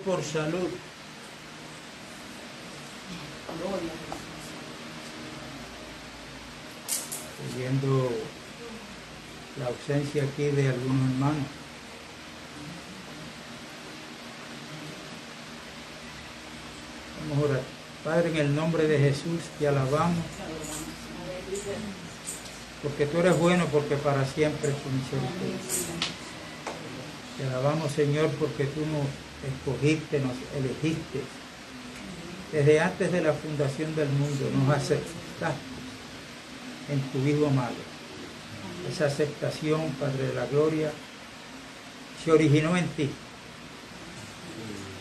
por salud. Estoy viendo la ausencia aquí de algunos hermanos. Vamos a orar. Padre, en el nombre de Jesús te alabamos, porque tú eres bueno, porque para siempre es tu misericordia. Te alabamos, Señor, porque tú nos escogiste, nos elegiste. Desde antes de la fundación del mundo nos aceptaste en tu Hijo amado. Esa aceptación, Padre de la gloria, se originó en ti,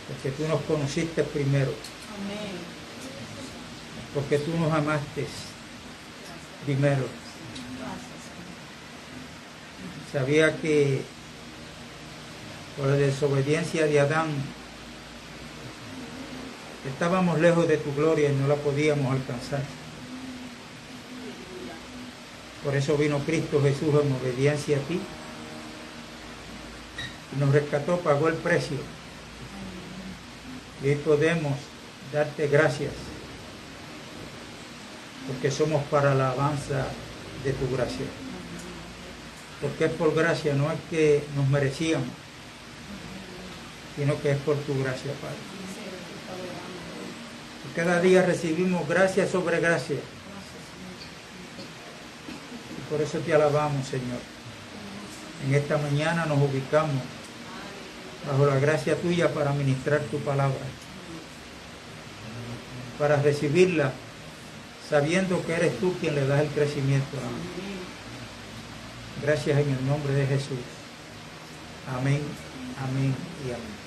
porque tú nos conociste primero. Amén. Porque tú nos amaste primero. Sabía que por la desobediencia de Adán estábamos lejos de tu gloria y no la podíamos alcanzar. Por eso vino Cristo Jesús en obediencia a ti y nos rescató, pagó el precio. Y hoy podemos darte gracias, porque somos para la alabanza de tu gracia. Porque es por gracia, no es que nos merecíamos, sino que es por tu gracia, Padre. Y cada día recibimos gracia sobre gracia. Y por eso te alabamos, Señor. En esta mañana nos ubicamos bajo la gracia tuya para ministrar tu palabra, para recibirla, sabiendo que eres tú quien le das el crecimiento. Gracias en el nombre de Jesús. Amén, amén y amén.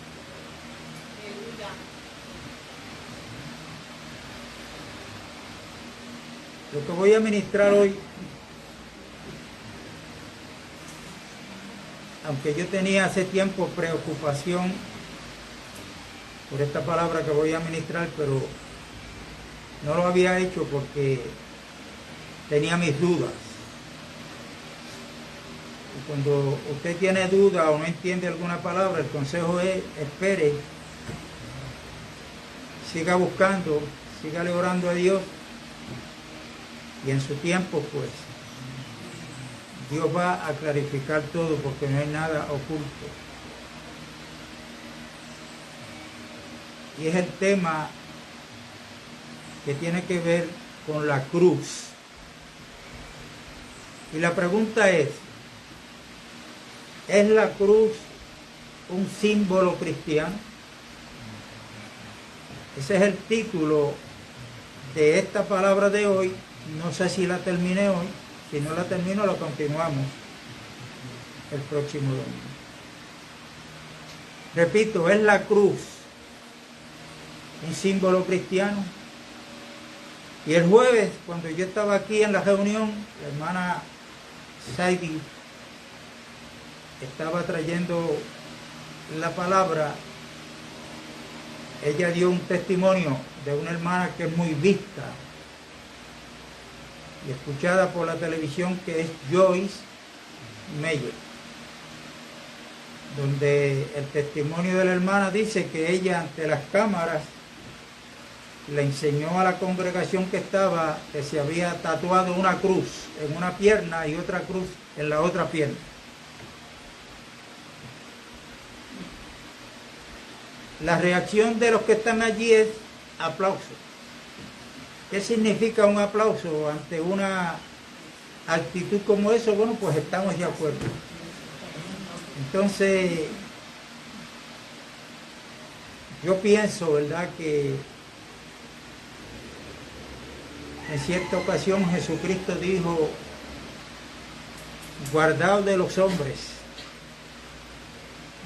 Lo que voy a ministrar hoy, aunque yo tenía hace tiempo preocupación por esta palabra que voy a ministrar, pero no lo había hecho porque tenía mis dudas. Y cuando usted tiene duda o no entiende alguna palabra, el consejo es: espere, siga buscando, siga orando a Dios, y en su tiempo, pues, Dios va a clarificar todo, porque no hay nada oculto. Y es el tema que tiene que ver con la cruz. Y la pregunta es la cruz un símbolo cristiano? Ese es el título de esta palabra de hoy. No sé si la terminé hoy. Si no la termino, la continuamos el próximo domingo. Repito, ¿es la cruz un símbolo cristiano? Y el jueves, cuando yo estaba aquí en la reunión, la hermana Saidi estaba trayendo la palabra. Ella dio un testimonio de una hermana que es muy vista y escuchada por la televisión, que es Joyce Meyer, donde el testimonio de la hermana dice que ella, ante las cámaras, le enseñó a la congregación que estaba que se había tatuado una cruz en una pierna y otra cruz en la otra pierna. La reacción de los que están allí es aplauso. ¿Qué significa un aplauso ante una actitud como eso? Bueno, pues estamos de acuerdo. Entonces, yo pienso, ¿verdad?, que en cierta ocasión Jesucristo dijo: guardaos de los hombres.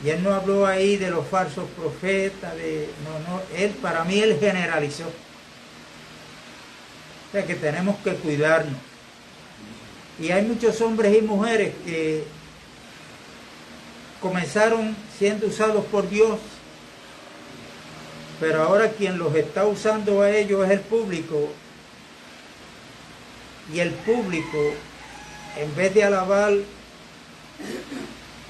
Y él no habló ahí de los falsos profetas, para mí él generalizó. O sea que tenemos que cuidarnos. Y hay muchos hombres y mujeres que comenzaron siendo usados por Dios, pero ahora quien los está usando a ellos es el público. Y el público, en vez de alabar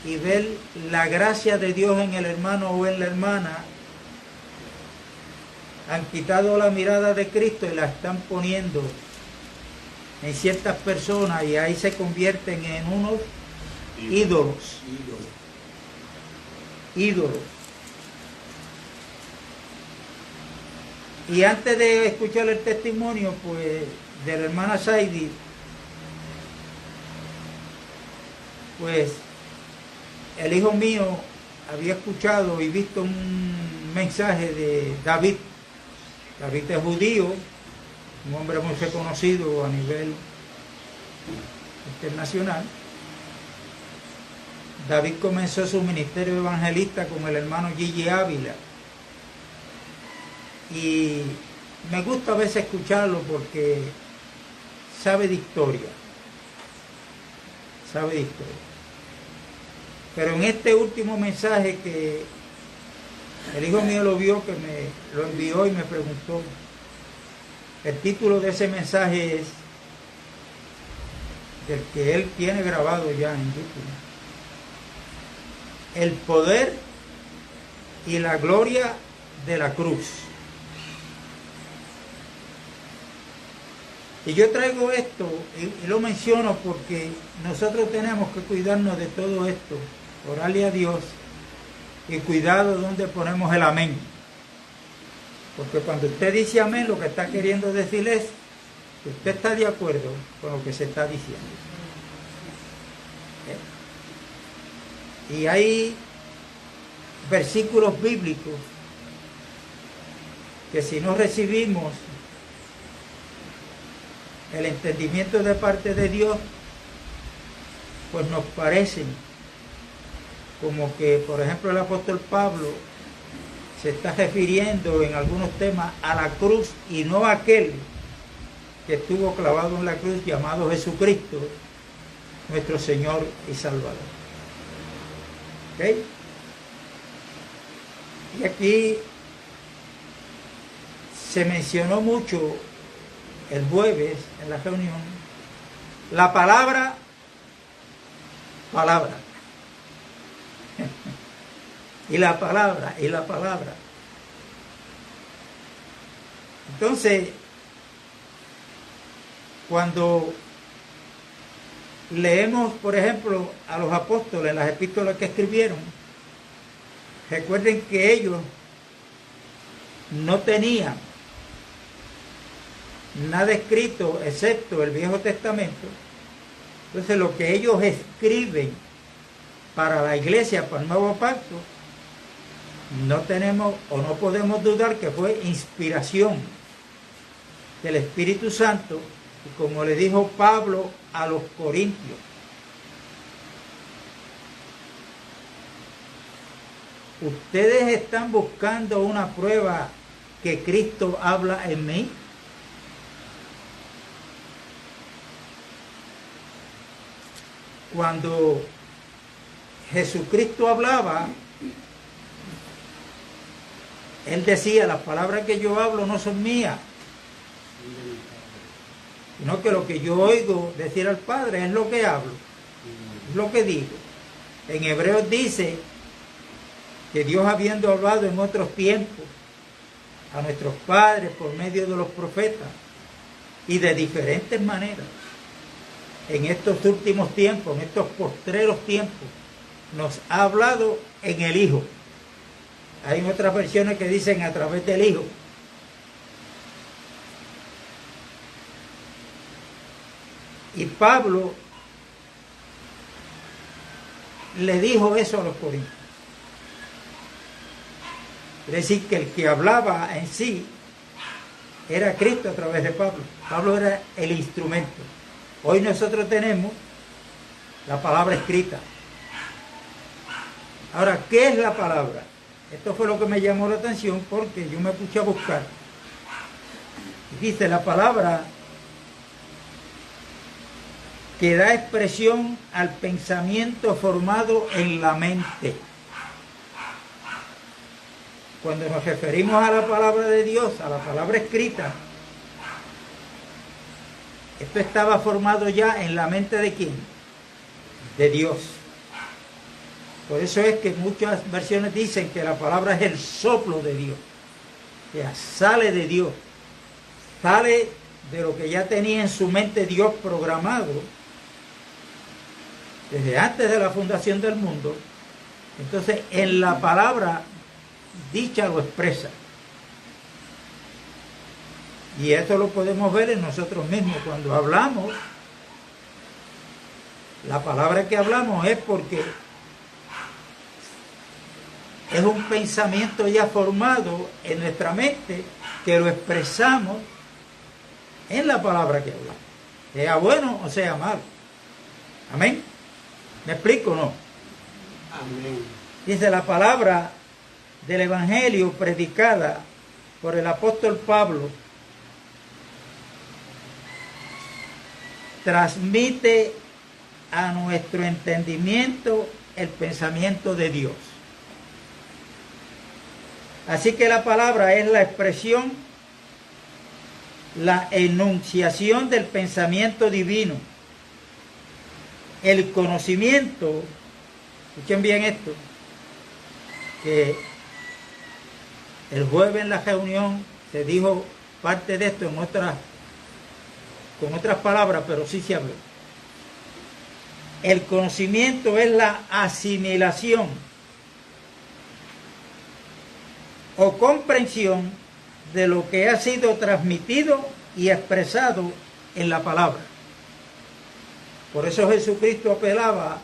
y ver la gracia de Dios en el hermano o en la hermana, han quitado la mirada de Cristo y la están poniendo en ciertas personas y ahí se convierten en unos ídolos. Y antes de escuchar el testimonio, pues, de la hermana Saidi, pues, el hijo mío había escuchado y visto un mensaje de David. David es judío, un hombre muy reconocido a nivel internacional. David comenzó su ministerio evangelista con el hermano Gigi Ávila. Y me gusta a veces escucharlo porque sabe de historia. Pero en este último mensaje que el hijo mío lo vio, que me lo envió y me preguntó, el título de ese mensaje es del que él tiene grabado ya en YouTube: el poder y la gloria de la cruz. Y yo traigo esto y lo menciono porque nosotros tenemos que cuidarnos de todo esto, orarle a Dios y cuidado donde ponemos el amén. Porque cuando usted dice amén, lo que está queriendo decir es que usted está de acuerdo con lo que se está diciendo. Y hay versículos bíblicos que si no recibimos el entendimiento de parte de Dios, pues nos parecen como que, por ejemplo, el apóstol Pablo se está refiriendo en algunos temas a la cruz y no a aquel que estuvo clavado en la cruz llamado Jesucristo, nuestro Señor y Salvador. ¿Ok? Y aquí se mencionó mucho el jueves en la reunión la palabra. y la palabra. Entonces, cuando leemos, por ejemplo, a los apóstoles, las epístolas que escribieron, recuerden que ellos no tenían nada escrito excepto el Viejo Testamento. Entonces lo que ellos escriben para la iglesia, para el Nuevo Pacto, no tenemos o no podemos dudar que fue inspiración del Espíritu Santo, y como le dijo Pablo a los Corintios: ustedes están buscando una prueba que Cristo habla en mí. Cuando Jesucristo hablaba, Él decía: las palabras que yo hablo no son mías, sino que lo que yo oigo decir al Padre es lo que hablo, es lo que digo. En Hebreos dice que Dios, habiendo hablado en otros tiempos a nuestros padres por medio de los profetas y de diferentes maneras, en estos últimos tiempos, en estos postreros tiempos, nos ha hablado en el Hijo. Hay otras versiones que dicen a través del Hijo. Y Pablo le dijo eso a los corintios. Es decir, que el que hablaba en sí era Cristo a través de Pablo. Pablo era el instrumento. Hoy nosotros tenemos la palabra escrita. Ahora, ¿qué es la palabra? Esto fue lo que me llamó la atención porque yo me puse a buscar. Dice: la palabra que da expresión al pensamiento formado en la mente. Cuando nos referimos a la palabra de Dios, a la palabra escrita, esto estaba formado ya en la mente ¿de quién? De Dios. Por eso es que muchas versiones dicen que la palabra es el soplo de Dios. O sea, sale de Dios, sale de lo que ya tenía en su mente Dios programado desde antes de la fundación del mundo. Entonces, en la palabra dicha lo expresa. Y esto lo podemos ver en nosotros mismos. Cuando hablamos, la palabra que hablamos es porque es un pensamiento ya formado en nuestra mente que lo expresamos en la palabra que hablamos, sea bueno o sea malo. Amén. ¿Me explico o no? Amén. Dice la palabra del Evangelio predicada por el apóstol Pablo transmite a nuestro entendimiento el pensamiento de Dios. Así que la palabra es la expresión, la enunciación del pensamiento divino. El conocimiento, escuchen bien esto, que el jueves en la reunión se dijo parte de esto con otras palabras, pero sí se habló. El conocimiento es la asimilación o comprensión de lo que ha sido transmitido y expresado en la palabra. Por eso Jesucristo apelaba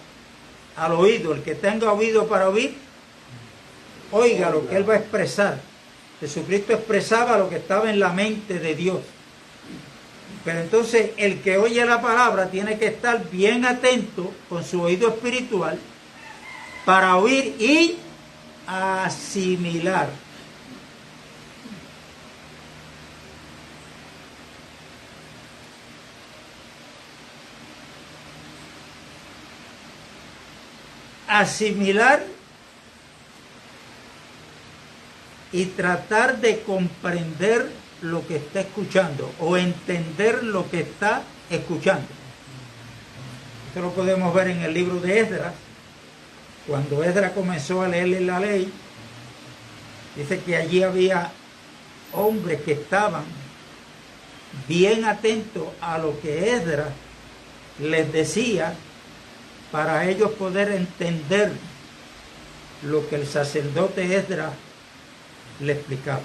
al oído. El que tenga oído para oír, oiga lo que Él va a expresar. Jesucristo expresaba lo que estaba en la mente de Dios. Pero entonces el que oye la palabra tiene que estar bien atento con su oído espiritual para oír y asimilar. Asimilar y tratar de comprender lo que está escuchando o entender lo que está escuchando. Esto lo podemos ver en el libro de Esdras. Cuando Esdras comenzó a leerle la ley, dice que allí había hombres que estaban bien atentos a lo que Esdras les decía para ellos poder entender lo que el sacerdote Esdras le explicaba.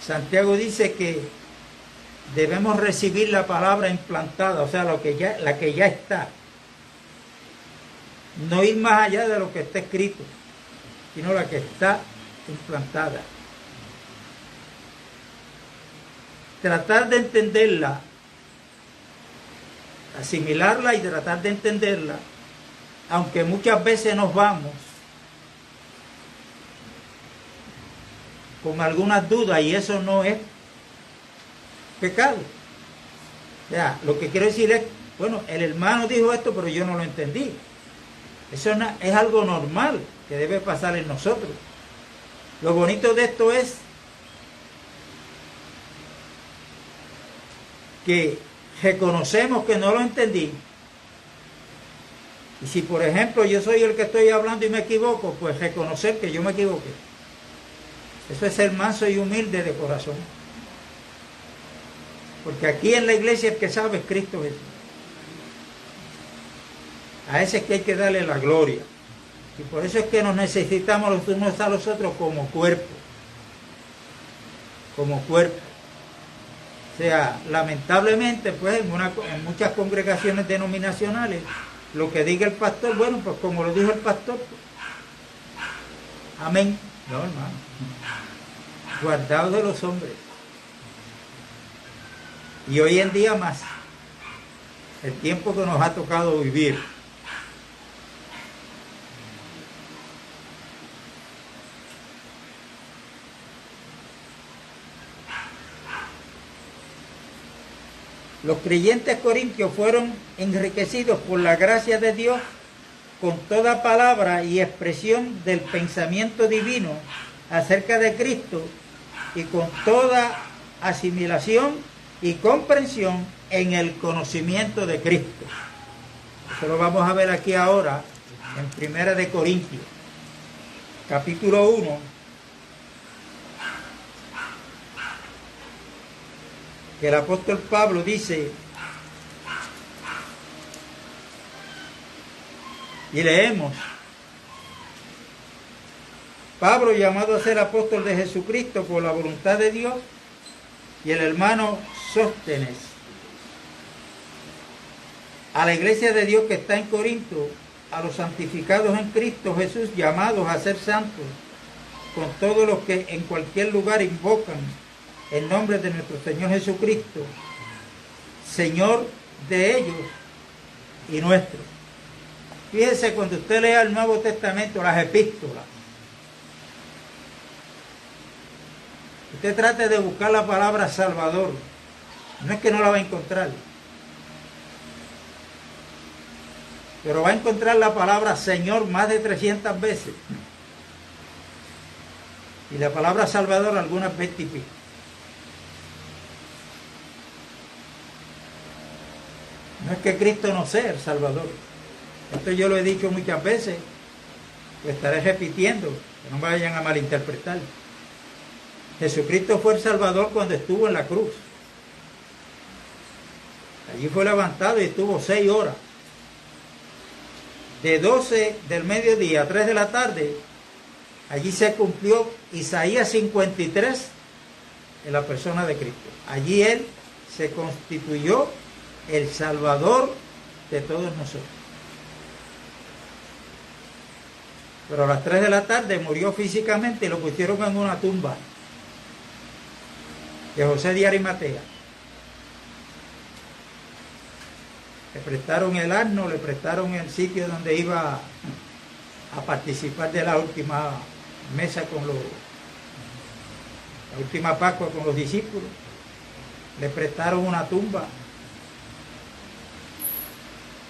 Santiago dice que debemos recibir la palabra implantada, o sea, la que ya está. No ir más allá de lo que está escrito, sino la que está implantada. Tratar de entenderla, asimilarla y tratar de entenderla, aunque muchas veces nos vamos con algunas dudas, y eso no es pecado. O sea, lo que quiero decir es, bueno, el hermano dijo esto, pero yo no lo entendí. Eso es algo normal que debe pasar en nosotros. Lo bonito de esto es que reconocemos que no lo entendí. Y si, por ejemplo, yo soy el que estoy hablando y me equivoco, pues reconocer que yo me equivoqué. Eso es ser manso y humilde de corazón. Porque aquí en la iglesia el que sabe es Cristo Jesús. A ese es que hay que darle la gloria. Y por eso es que nos necesitamos los unos a los otros como cuerpo. Como cuerpo. O sea, lamentablemente, pues en muchas congregaciones denominacionales, lo que diga el pastor, bueno, pues como lo dijo el pastor, pues, amén. No, hermano. Guardados de los hombres. Y hoy en día más. El tiempo que nos ha tocado vivir. Los creyentes corintios fueron enriquecidos por la gracia de Dios con toda palabra y expresión del pensamiento divino acerca de Cristo y con toda asimilación y comprensión en el conocimiento de Cristo. Eso lo vamos a ver aquí ahora en 1 de Corintios. capítulo 1, que el apóstol Pablo dice, y leemos, Pablo, llamado a ser apóstol de Jesucristo por la voluntad de Dios, y el hermano Sóstenes, a la iglesia de Dios que está en Corinto, a los santificados en Cristo Jesús, llamados a ser santos, con todos los que en cualquier lugar invocan el nombre de nuestro Señor Jesucristo, Señor de ellos y nuestro. Fíjese, cuando usted lea el Nuevo Testamento, las epístolas, usted trate de buscar la palabra Salvador. No es que no la va a encontrar, pero va a encontrar la palabra Señor más de 300 veces. Y la palabra Salvador algunas 20 y pico. No es que Cristo no sea el Salvador. Esto yo lo he dicho muchas veces, lo estaré repitiendo, que no me vayan a malinterpretar. Jesucristo fue el Salvador cuando estuvo en la cruz. Allí fue levantado y estuvo 6 horas. De 12 del mediodía a 3 de la tarde, allí se cumplió Isaías 53 en la persona de Cristo. Allí Él se constituyó el Salvador de todos nosotros. Pero a las 3 de la tarde murió físicamente y lo pusieron en una tumba de José de Arimatea. Le prestaron el asno, le prestaron el sitio donde iba a participar de la última mesa con la última Pascua con los discípulos. Le prestaron una tumba.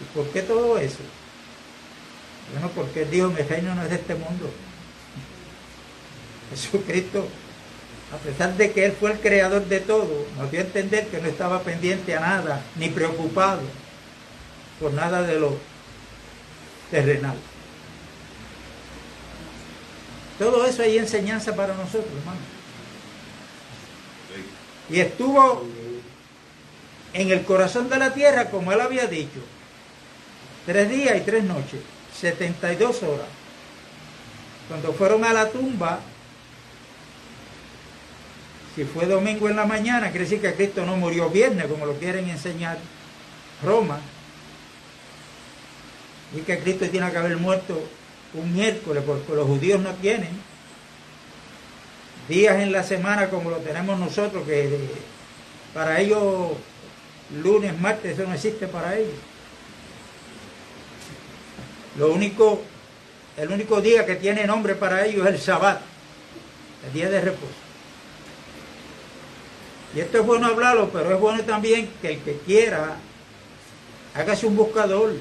¿Y por qué todo eso? Bueno, porque Él dijo, mi reino no es de este mundo. Jesucristo, a pesar de que Él fue el creador de todo, nos dio a entender que no estaba pendiente a nada, ni preocupado por nada de lo terrenal. Todo eso hay enseñanza para nosotros, hermano. Y estuvo en el corazón de la tierra, como Él había dicho, 3 días y 3 noches, 72 horas. Cuando fueron a la tumba, si fue domingo en la mañana, quiere decir que Cristo no murió viernes, como lo quieren enseñar Roma. Y que Cristo tiene que haber muerto un miércoles, porque los judíos no tienen días en la semana como lo tenemos nosotros, que para ellos lunes, martes, eso no existe para ellos. El único día que tiene nombre para ellos es el Sabbat, el día de reposo. Y esto es bueno hablarlo, pero es bueno también que el que quiera, hágase un buscador,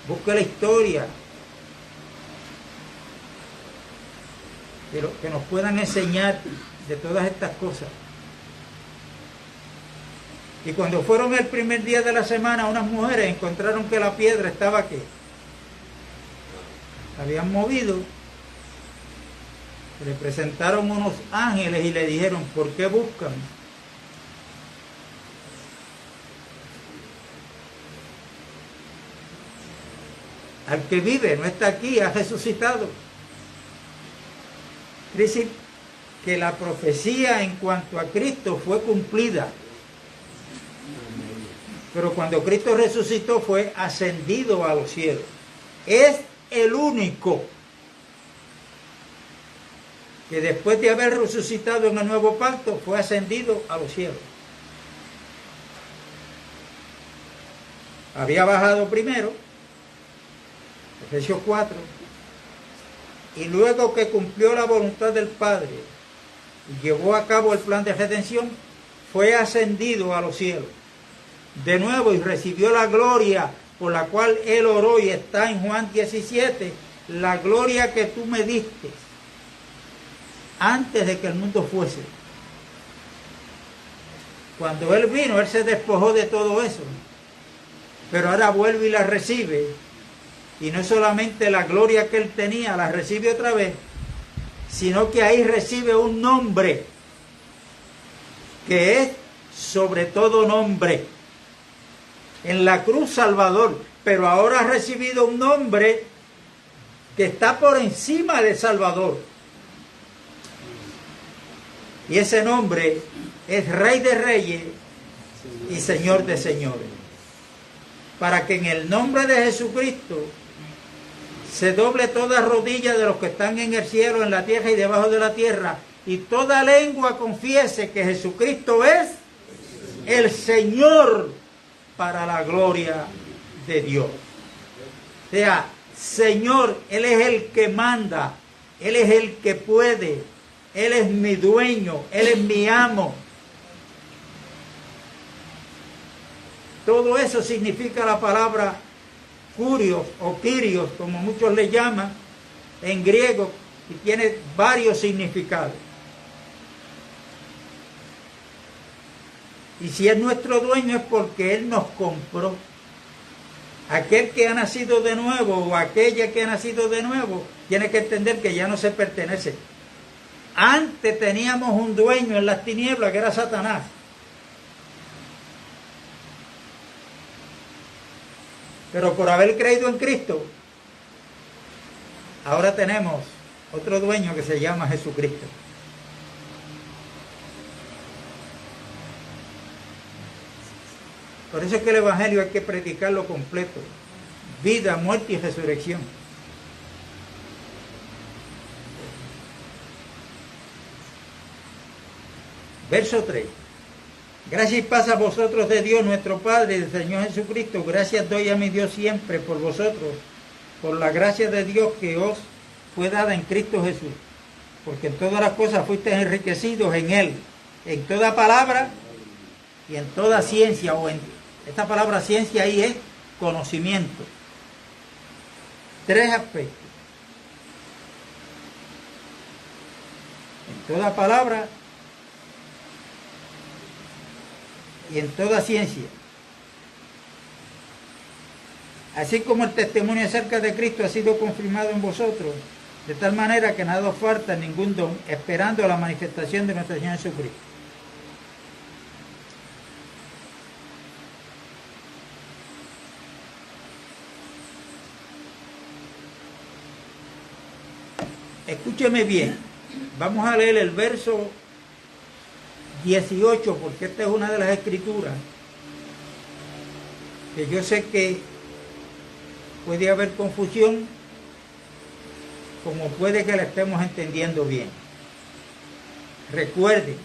busque la historia, que nos puedan enseñar de todas estas cosas. Y cuando fueron el primer día de la semana, unas mujeres encontraron que la piedra estaba ¿qué? Habían movido. Le presentaron unos ángeles y le dijeron, ¿por qué buscan? Al que vive, no está aquí, ha resucitado. Quiere decir que la profecía en cuanto a Cristo fue cumplida. Pero cuando Cristo resucitó fue ascendido a los cielos. Es el único que después de haber resucitado en el nuevo pacto fue ascendido a los cielos. Había bajado primero, Efesios 4, y luego que cumplió la voluntad del Padre y llevó a cabo el plan de redención, fue ascendido a los cielos de nuevo y recibió la gloria por la cual Él oró, y está en Juan 17, la gloria que tú me diste antes de que el mundo fuese. Cuando Él vino, Él se despojó de todo eso, pero ahora vuelve y la recibe Y no solamente la gloria que él tenía la recibe otra vez, sino que ahí recibe un nombre que es sobre todo nombre. En la cruz Salvador, pero ahora ha recibido un nombre que está por encima de Salvador. Y ese nombre es Rey de Reyes y Señor de Señores. Para que en el nombre de Jesucristo se doble toda rodilla de los que están en el cielo, en la tierra y debajo de la tierra, y toda lengua confiese que Jesucristo es el Señor, para la gloria de Dios. O sea, Señor, Él es el que manda, Él es el que puede, Él es mi dueño, Él es mi amo. Todo eso significa la palabra Kurios o Kyrios, como muchos le llaman en griego, y tiene varios significados. Y si es nuestro dueño es porque Él nos compró. Aquel que ha nacido de nuevo o aquella que ha nacido de nuevo tiene que entender que ya no se pertenece. Antes teníamos un dueño en las tinieblas que era Satanás. Pero por haber creído en Cristo, ahora tenemos otro dueño que se llama Jesucristo. Por eso es que el Evangelio hay que predicarlo completo. Vida, muerte y resurrección. Verso 3. Gracias y paz a vosotros de Dios nuestro Padre y del Señor Jesucristo. Gracias doy a mi Dios siempre por vosotros, por la gracia de Dios que os fue dada en Cristo Jesús. Porque en todas las cosas fuisteis enriquecidos en Él, en toda palabra y en toda ciencia. Esta palabra ciencia ahí es conocimiento. Tres aspectos. En toda palabra y en toda ciencia. Así como el testimonio acerca de Cristo ha sido confirmado en vosotros, de tal manera que nada os falta ningún don, esperando la manifestación de nuestro Señor Jesucristo. Escúcheme bien, vamos a leer el verso 18, porque esta es una de las escrituras que yo sé que puede haber confusión, como puede que la estemos entendiendo bien. Recuerden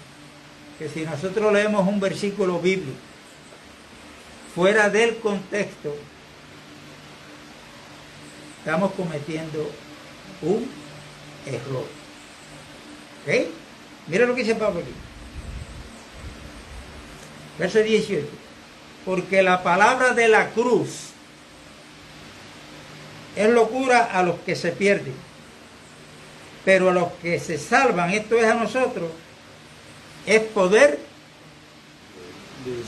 que si nosotros leemos un versículo bíblico fuera del contexto, estamos cometiendo un error. ¿Ok? Mira lo que dice Pablo aquí. Verso 18. Porque la palabra de la cruz es locura a los que se pierden, pero a los que se salvan, esto es a nosotros, es poder.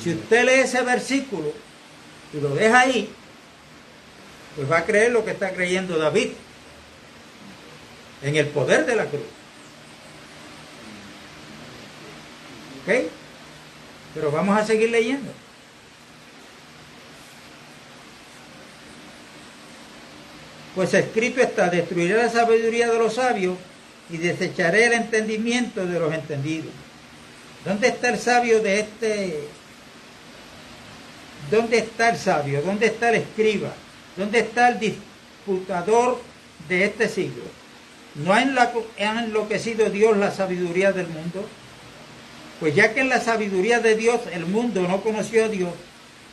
Si usted lee ese versículo y lo deja ahí, pues va a creer lo que está creyendo David, en el poder de la cruz. ¿Ok? Pero vamos a seguir leyendo. Pues escrito está: destruiré la sabiduría de los sabios y desecharé el entendimiento de los entendidos. ¿Dónde está el sabio de este? ¿Dónde está el sabio? ¿Dónde está el escriba? ¿Dónde está el disputador de este siglo? ¿No ha enloquecido Dios la sabiduría del mundo? Pues ya que en la sabiduría de Dios el mundo no conoció a Dios,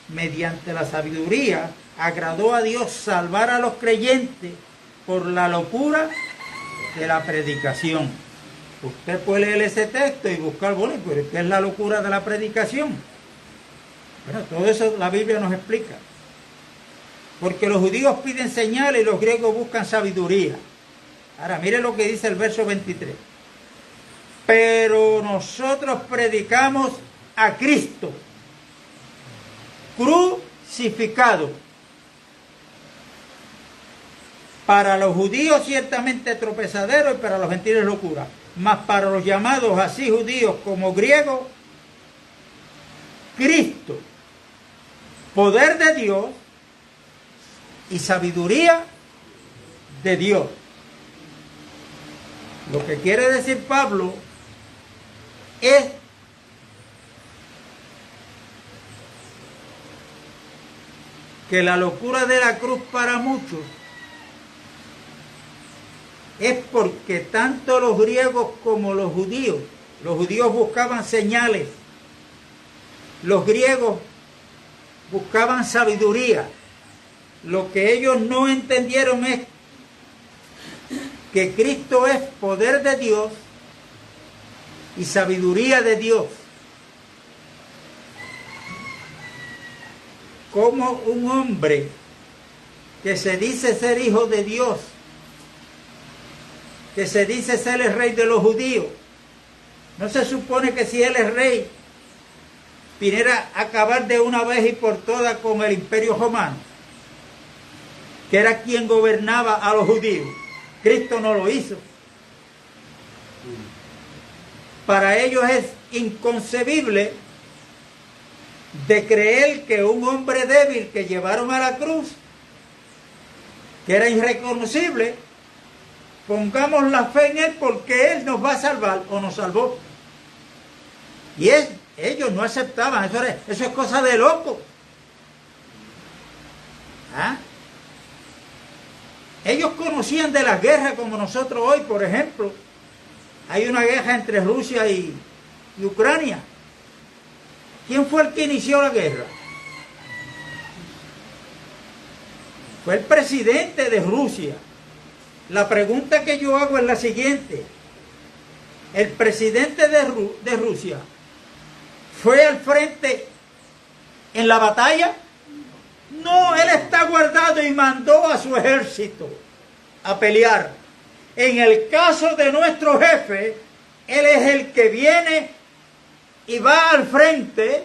mediante la sabiduría agradó a Dios salvar a los creyentes por la locura de la predicación. Usted puede leer ese texto y buscar, bueno, pero ¿qué es la locura de la predicación? Bueno, todo eso la Biblia nos explica. Porque los judíos piden señales y los griegos buscan sabiduría. Ahora, mire lo que dice el verso 23. Pero nosotros predicamos a Cristo crucificado. Para los judíos ciertamente tropezadero y para los gentiles locura. Mas para los llamados así judíos como griegos, Cristo, poder de Dios y sabiduría de Dios. Lo que quiere decir Pablo es que la locura de la cruz para muchos es porque tanto los griegos como los judíos buscaban señales, los griegos buscaban sabiduría. Lo que ellos no entendieron es que Cristo es poder de Dios y sabiduría de Dios. Como un hombre que se dice ser hijo de Dios, que se dice ser el rey de los judíos, no se supone que si él es rey, viniera a acabar de una vez y por todas con el imperio romano, que era quien gobernaba a los judíos. Cristo no lo hizo. Para ellos es inconcebible de creer que un hombre débil que llevaron a la cruz, que era irreconocible, pongamos la fe en él porque él nos va a salvar o nos salvó. Y ellos no aceptaban, eso es cosa de loco. ¿Ah? Ellos conocían de las guerras como nosotros hoy, por ejemplo. Hay una guerra entre Rusia y Ucrania. ¿Quién fue el que inició la guerra? Fue el presidente de Rusia. La pregunta que yo hago es la siguiente. ¿El presidente de Rusia fue al frente en la batalla? No, él está guardado y mandó a su ejército a pelear. En el caso de nuestro jefe, él es el que viene y va al frente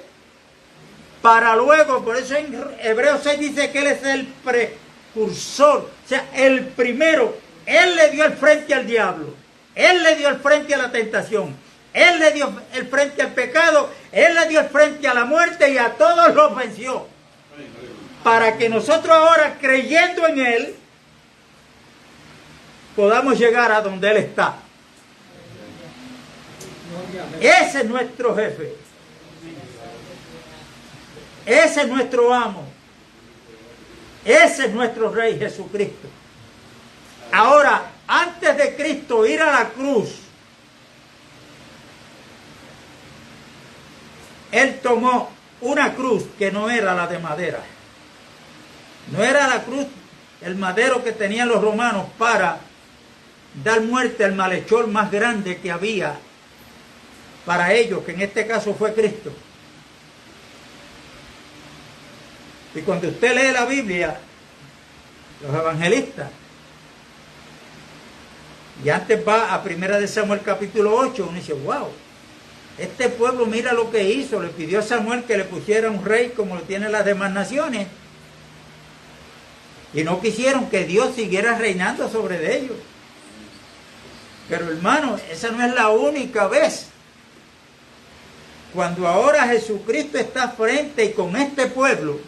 para luego, por eso en Hebreos 6 dice que él es el precursor, o sea, el primero. Él le dio el frente al diablo, él le dio el frente a la tentación, él le dio el frente al pecado, él le dio el frente a la muerte y a todos los venció. Para que nosotros ahora, creyendo en él, podamos llegar a donde él está. Ese es nuestro jefe. Ese es nuestro amo. Ese es nuestro Rey Jesucristo. Ahora, antes de Cristo ir a la cruz, él tomó una cruz que no era la de madera. No era la cruz, el madero que tenían los romanos para dar muerte al malhechor más grande que había para ellos, que en este caso fue Cristo. Y cuando usted lee la Biblia, los evangelistas, y antes va a 1 de Samuel capítulo 8, uno dice, wow, este pueblo mira lo que hizo, le pidió a Samuel que le pusiera un rey como lo tienen las demás naciones, y no quisieron que Dios siguiera reinando sobre ellos. Pero hermano, esa no es la única vez. Cuando ahora Jesucristo está frente y con este pueblo,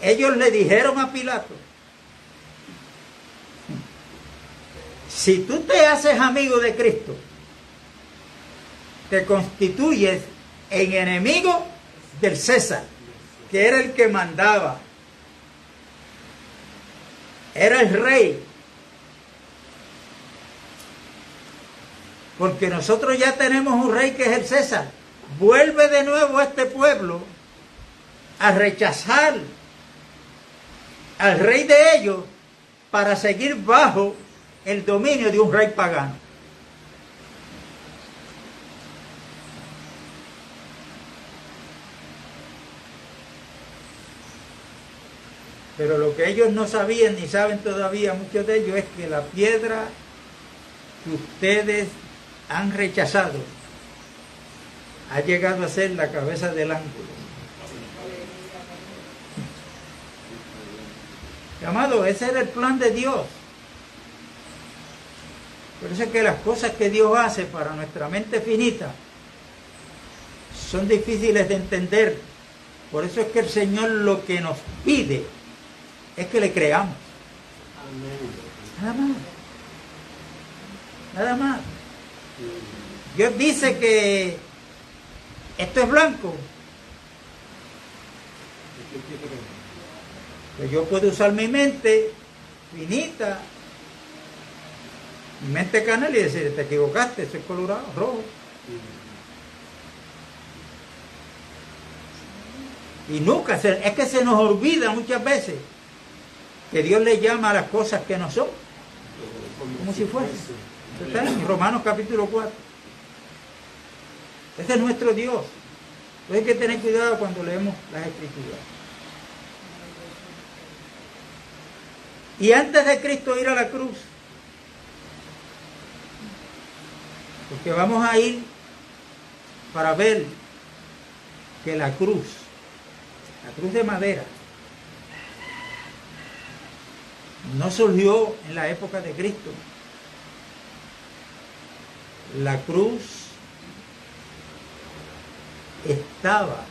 ellos le dijeron a Pilato, si tú te haces amigo de Cristo, te constituyes en enemigo del César, que era el que mandaba, era el rey. Porque nosotros ya tenemos un rey que es el César. Vuelve de nuevo a este pueblo a rechazar al rey de ellos para seguir bajo el dominio de un rey pagano. Pero lo que ellos no sabían ni saben todavía, muchos de ellos, es que la piedra que ustedes han rechazado ha llegado a ser la cabeza del ángulo. Amado, ese era el plan de Dios. Por eso es que las cosas que Dios hace para nuestra mente finita son difíciles de entender. Por eso es que el Señor lo que nos pide es que le creamos. Nada más. Nada más. Dios dice que esto es blanco. Pues yo puedo usar mi mente finita, mi mente carnal y decir, te equivocaste, eso es colorado, rojo. Y nunca, es que se nos olvida muchas veces que Dios le llama a las cosas que no son, como si fuesen. Está en Romanos capítulo 4. Ese es nuestro Dios. Entonces hay que tener cuidado cuando leemos las Escrituras. Y antes de Cristo ir a la cruz, porque vamos a ir para ver que la cruz de madera, no surgió en la época de Cristo. La cruz estaba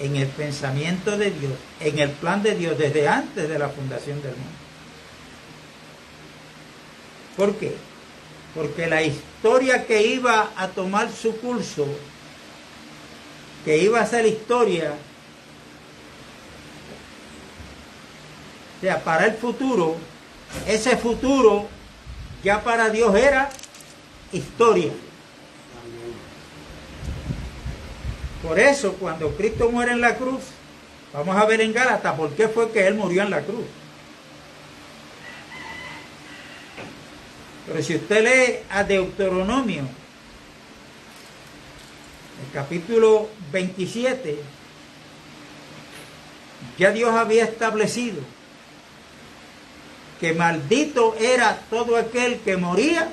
en el pensamiento de Dios, en el plan de Dios desde antes de la fundación del mundo. ¿Por qué? Porque la historia que iba a tomar su curso, que iba a ser historia, o sea, para el futuro, ese futuro ya para Dios era historia. Por eso, cuando Cristo muere en la cruz, vamos a ver en Gálatas por qué fue que Él murió en la cruz. Pero si usted lee a Deuteronomio, el capítulo 27, ya Dios había establecido que maldito era todo aquel que moría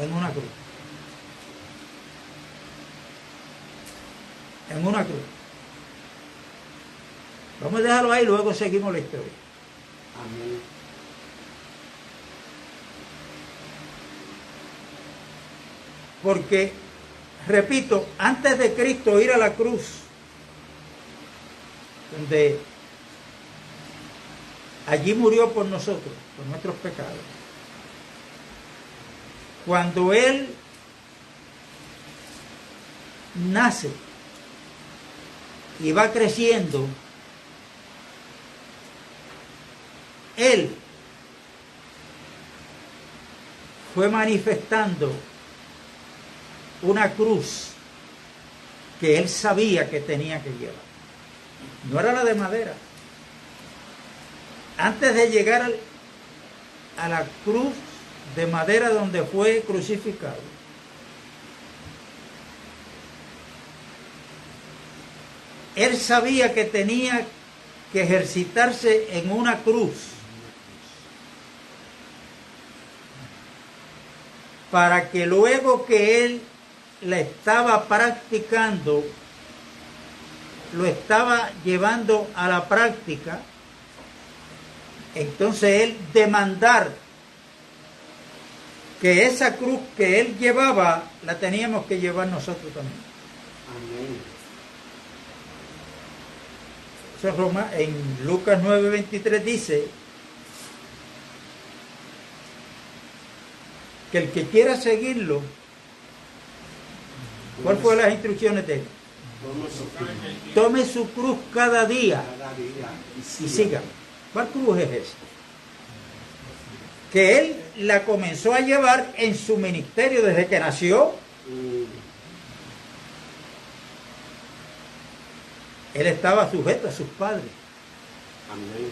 en una cruz. En una cruz. Vamos a dejarlo ahí, luego seguimos la historia. Amén. Porque, repito, antes de Cristo ir a la cruz, donde allí murió por nosotros, por nuestros pecados, cuando Él nace y va creciendo, Él fue manifestando una cruz que Él sabía que tenía que llevar. No era la de madera. Antes de llegar a la cruz de madera donde fue crucificado, Él sabía que tenía que ejercitarse en una cruz para que luego que Él la estaba practicando, lo estaba llevando a la práctica, entonces Él demandar que esa cruz que Él llevaba, la teníamos que llevar nosotros también. Amén. En Lucas 9:23 dice que el que quiera seguirlo, ¿cuál fue las instrucciones de él? Tome su cruz cada día y siga. ¿Cuál cruz es esa? Que él la comenzó a llevar en su ministerio desde que nació. Él estaba sujeto a sus padres. Amén.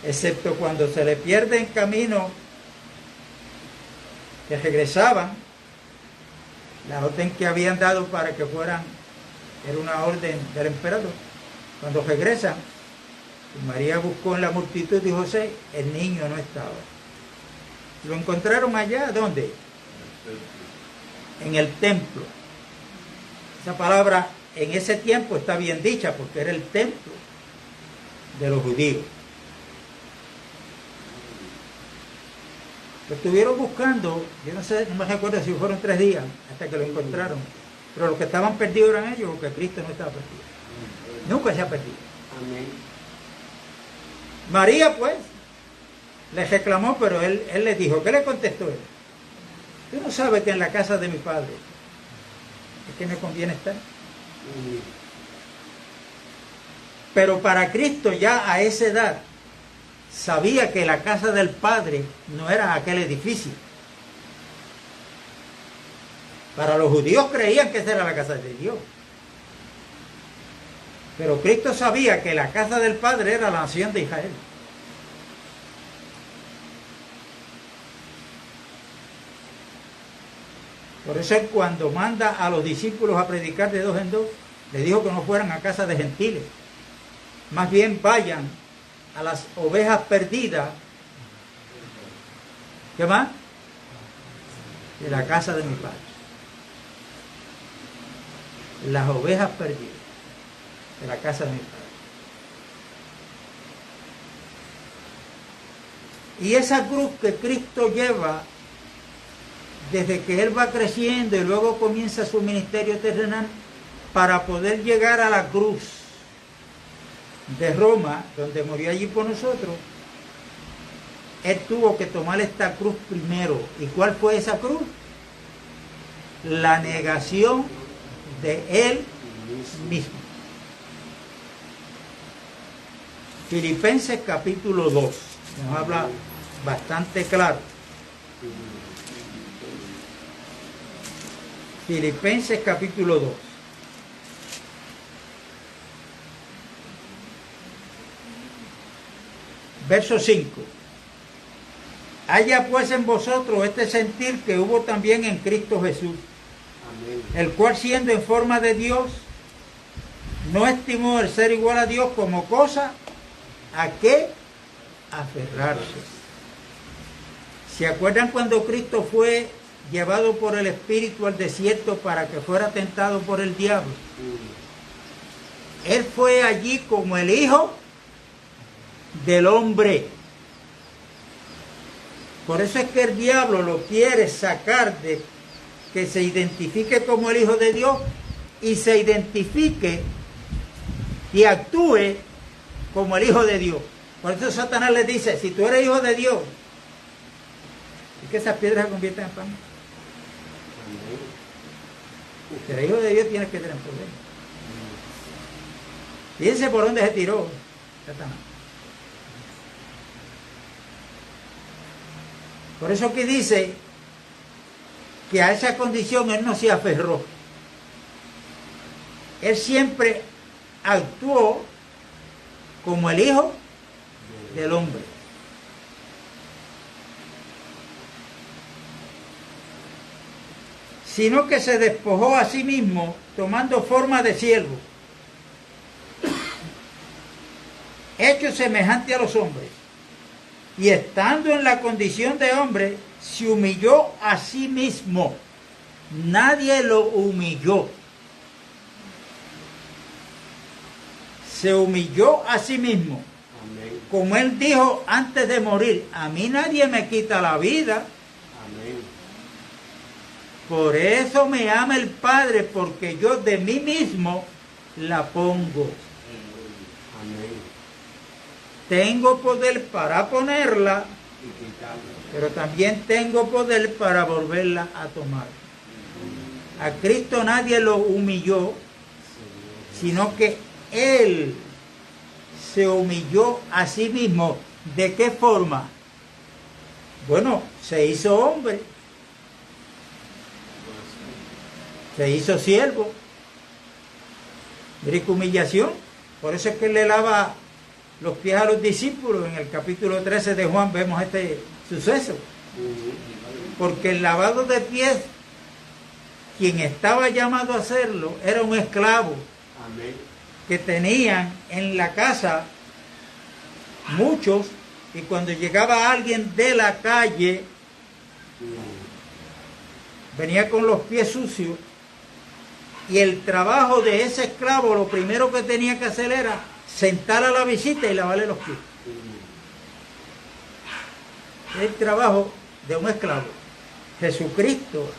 Excepto cuando se le pierde en camino, que regresaban, la orden que habían dado para que fueran, era una orden del emperador. Cuando regresan, María buscó en la multitud de José, el niño no estaba. Lo encontraron allá, ¿dónde? En el templo. Esa palabra en ese tiempo está bien dicha porque era el templo de los judíos. Lo estuvieron buscando, yo no sé, no me recuerdo si fueron 3 días hasta que lo encontraron, pero los que estaban perdidos eran ellos, porque Cristo no estaba perdido. Nunca se ha perdido. Amén. María, pues, le reclamó, pero él le dijo, ¿qué le contestó él? Tú no sabes que en la casa de mi padre es que me conviene estar. Pero para Cristo ya a esa edad sabía que la casa del Padre no era aquel edificio. Para los judíos creían que esa era la casa de Dios. Pero Cristo sabía que la casa del Padre era la nación de Israel. Por eso él, cuando manda a los discípulos a predicar de 2 en 2, le dijo que no fueran a casa de gentiles. Más bien vayan a las ovejas perdidas. ¿Qué más? De la casa de mi padre. Las ovejas perdidas de la casa de mi padre. Y esa cruz que Cristo lleva desde que Él va creciendo y luego comienza su ministerio terrenal, para poder llegar a la cruz de Roma, donde murió allí por nosotros, Él tuvo que tomar esta cruz primero. ¿Y cuál fue esa cruz? La negación de Él mismo. Filipenses capítulo 2 nos habla bastante claro. Filipenses capítulo 2. Verso 5. Haya pues en vosotros este sentir que hubo también en Cristo Jesús, Amén. el cual siendo en forma de Dios, no estimó el ser igual a Dios como cosa a qué aferrarse. ¿Se acuerdan cuando Cristo fue llevado por el Espíritu al desierto para que fuera tentado por el diablo? Él fue allí como el Hijo del hombre. Por eso es que el diablo lo quiere sacar de que se identifique como el Hijo de Dios y se identifique y actúe como el Hijo de Dios. Por eso Satanás le dice, si tú eres Hijo de Dios, es que esas piedras se convierten en pan. Si eres Hijo de Dios, tienes que tener poder. Fíjense por dónde se tiró Satanás. Por eso que dice que a esa condición Él no se aferró. Él siempre actuó como el Hijo del hombre. Sino que se despojó a sí mismo tomando forma de siervo, hecho semejante a los hombres, y estando en la condición de hombre, se humilló a sí mismo. Nadie lo humilló. Se humilló a sí mismo. Amén. Como Él dijo antes de morir, a mí nadie me quita la vida. Amén. Por eso me ama el Padre, porque yo de mí mismo la pongo. Amén. Tengo poder para ponerla, Y quitarlo. pero también tengo poder para volverla a tomar. A Cristo nadie lo humilló, sino que Él se humilló a sí mismo. ¿De qué forma? Bueno, se hizo hombre, se hizo siervo. Mire qué humillación. Por eso es que Él le lava los pies a los discípulos. En el capítulo 13 de Juan vemos este suceso. Porque el lavado de pies, quien estaba llamado a hacerlo, era un esclavo. Amén. Que tenían en la casa muchos, y cuando llegaba alguien de la calle, venía con los pies sucios, Y el trabajo de ese esclavo, lo primero que tenía que hacer era sentar a la visita y lavarle los pies. El trabajo de un esclavo. Jesucristo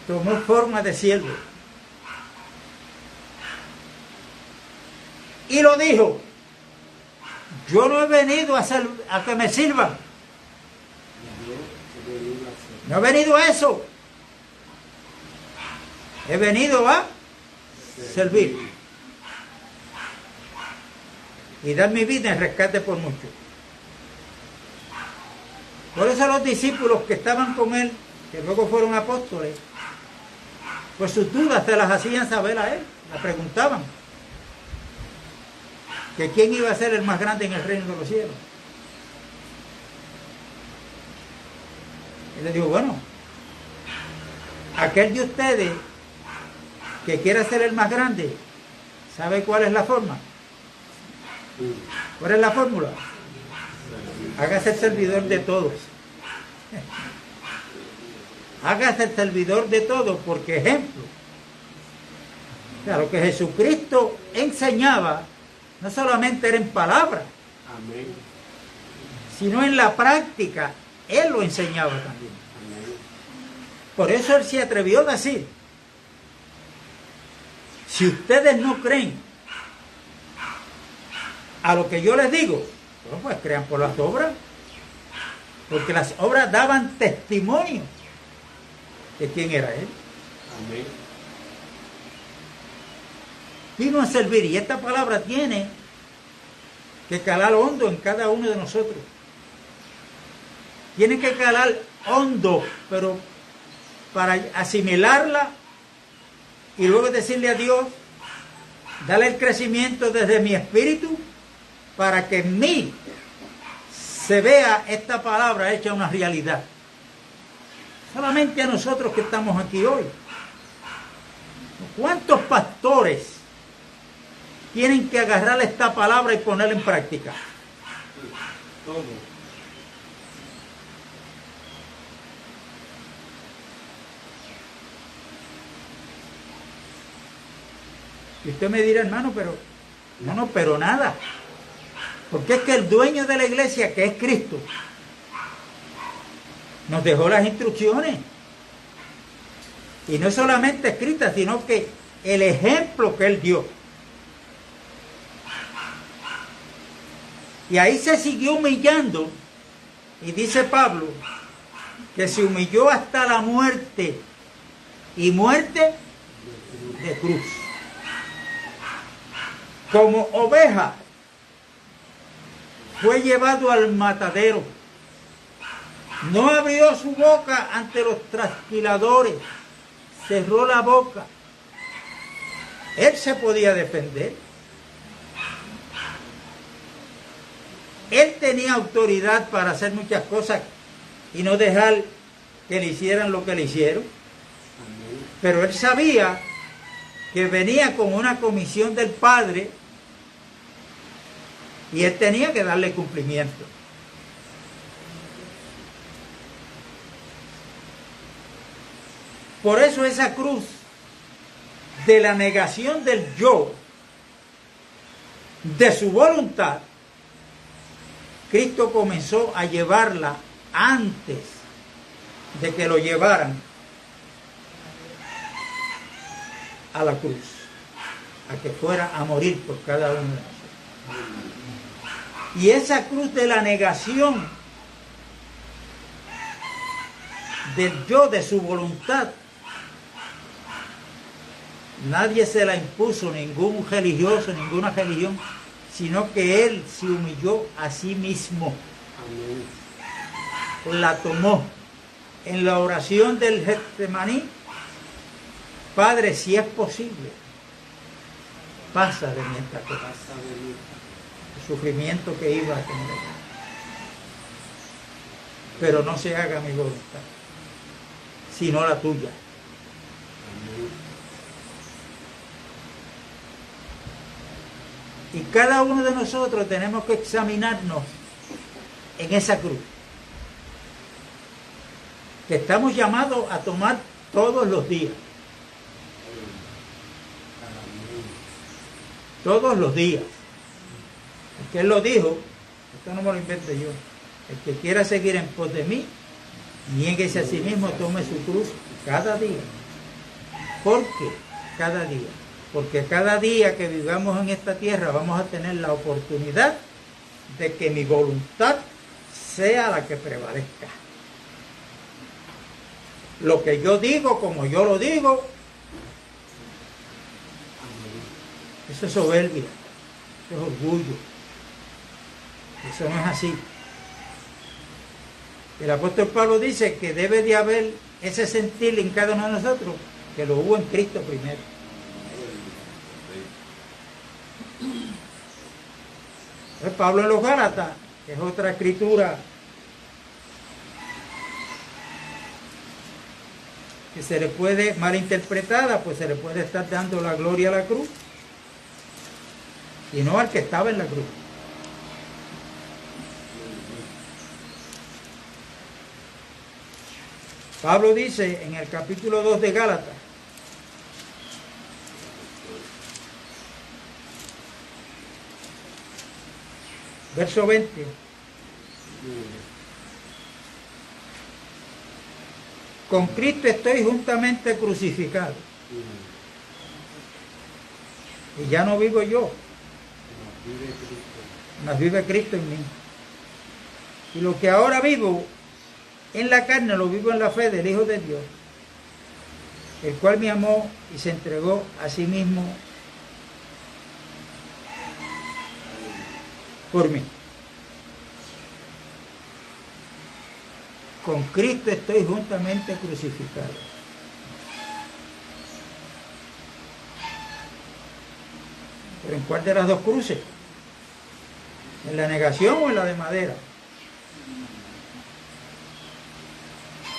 tomó forma de siervo y lo dijo: yo no he venido a que me sirvan, no he venido a eso, he venido a servir y dar mi vida en rescate por muchos. Por eso los discípulos que estaban con él, que luego fueron apóstoles, pues sus dudas se las hacían saber a él, le preguntaban que quién iba a ser el más grande en el reino de los cielos. Él le dijo: bueno, aquel de ustedes que quiera ser el más grande, ¿sabe cuál es la forma? ¿Cuál es la fórmula? Hágase el servidor de todos. Hágase el servidor de todos, porque ejemplo, o sea, lo que Jesucristo enseñaba no solamente era en palabras, Amén. sino en la práctica. Él lo enseñaba también. Amén. Por eso él se atrevió a decir: si ustedes no creen a lo que yo les digo, bueno, pues crean por las obras, porque las obras daban testimonio de quién era él. Amén. Vino a servir, y esta palabra tiene que calar hondo en cada uno de nosotros. Tiene que calar hondo, pero para asimilarla y luego decirle a Dios: dale el crecimiento desde mi espíritu para que en mí se vea esta palabra hecha una realidad. Solamente a nosotros que estamos aquí hoy. ¿Cuántos pastores tienen que agarrar esta palabra y ponerla en práctica? Todo. Y usted me dirá: hermano, pero pero nada. Porque es que el dueño de la iglesia, que es Cristo, nos dejó las instrucciones. Y no solamente escritas, sino que el ejemplo que él dio. Y ahí se siguió humillando. Y dice Pablo que se humilló hasta la muerte. Y muerte de cruz. Como oveja fue llevado al matadero. No abrió su boca ante los trasquiladores. Cerró la boca. Él se podía defender. Él tenía autoridad para hacer muchas cosas y no dejar que le hicieran lo que le hicieron. Pero él sabía que venía con una comisión del Padre y él tenía que darle cumplimiento. Por eso esa cruz de la negación del yo, de su voluntad, Cristo comenzó a llevarla antes de que lo llevaran a la cruz, a que fuera a morir por cada uno de nosotros. Y esa cruz de la negación del yo, de su voluntad, nadie se la impuso, ningún religioso, ninguna religión, sino que él se humilló a sí mismo. Amén. La tomó en la oración del Getsemaní. Padre, si es posible, pasa de mí esta cosa. Pasa de mí. El sufrimiento que iba a tener. Pero no se haga mi voluntad, sino la tuya. Amén. Y cada uno de nosotros tenemos que examinarnos en esa cruz. que estamos llamados a tomar todos los días. Todos los días. Porque Él lo dijo, esto no me lo inventé yo. El que quiera seguir en pos de mí, niéguese a sí mismo, tome su cruz cada día. ¿Por qué? Cada día. Porque cada día que vivamos en esta tierra vamos a tener la oportunidad de que mi voluntad sea la que prevalezca. Lo que yo digo, como yo lo digo, eso es soberbia, eso es orgullo. Eso no es así. El apóstol Pablo dice que debe de haber ese sentir en cada uno de nosotros, que lo hubo en Cristo primero. Entonces, Pablo en los Gálatas, que es otra escritura que se le puede malinterpretada, pues se le puede estar dando la gloria a la cruz y no al que estaba en la cruz. Pablo dice en el capítulo 2 de Gálatas, verso 20, con Cristo estoy juntamente crucificado. Y ya no vivo yo, mas vive Cristo en mí. Y lo que ahora vivo en la carne, lo vivo en la fe del Hijo de Dios, el cual me amó y se entregó a sí mismo por mí. Con Cristo estoy juntamente crucificado. ¿Pero en cuál de las dos cruces? ¿En la negación o en la de madera?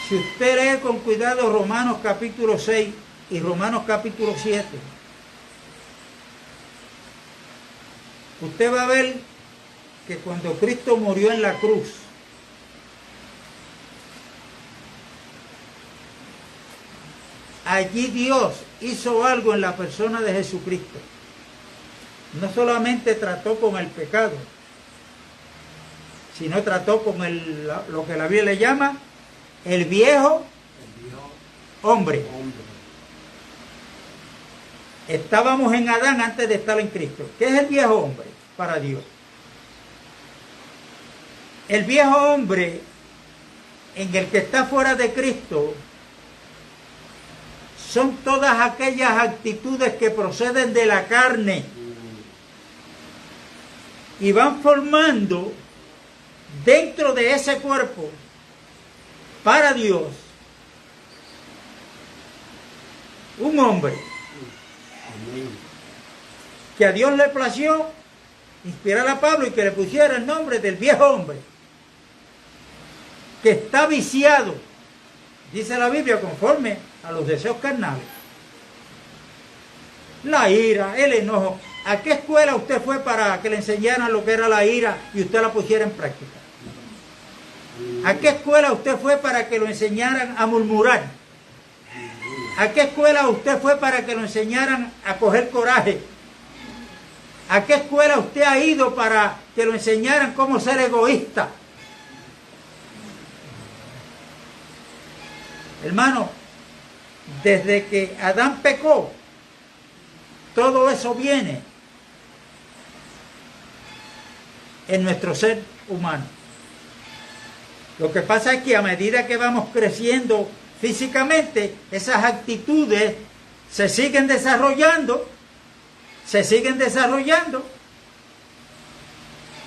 Si usted lee con cuidado Romanos capítulo 6 y Romanos capítulo 7, usted va a ver que cuando Cristo murió en la cruz, allí Dios hizo algo en la persona de Jesucristo. No solamente trató con el pecado, sino trató con lo que la Biblia le llama el viejo hombre. Estábamos en Adán antes de estar en Cristo. ¿Qué es el viejo hombre para Dios? El viejo hombre en el que está fuera de Cristo son todas aquellas actitudes que proceden de la carne y van formando dentro de ese cuerpo para Dios un hombre que a Dios le plació inspirar a Pablo y que le pusiera el nombre del viejo hombre que está viciado, dice la Biblia, conforme a los deseos carnales, la ira, el enojo. ¿A qué escuela usted fue para que le enseñaran lo que era la ira y usted la pusiera en práctica? ¿A qué escuela usted fue para que lo enseñaran a murmurar? ¿A qué escuela usted fue para que lo enseñaran a coger coraje? ¿A qué escuela usted ha ido para que lo enseñaran cómo ser egoísta? Hermano, desde que Adán pecó, todo eso viene en nuestro ser humano. Lo que pasa es que a medida que vamos creciendo físicamente, esas actitudes se siguen desarrollando,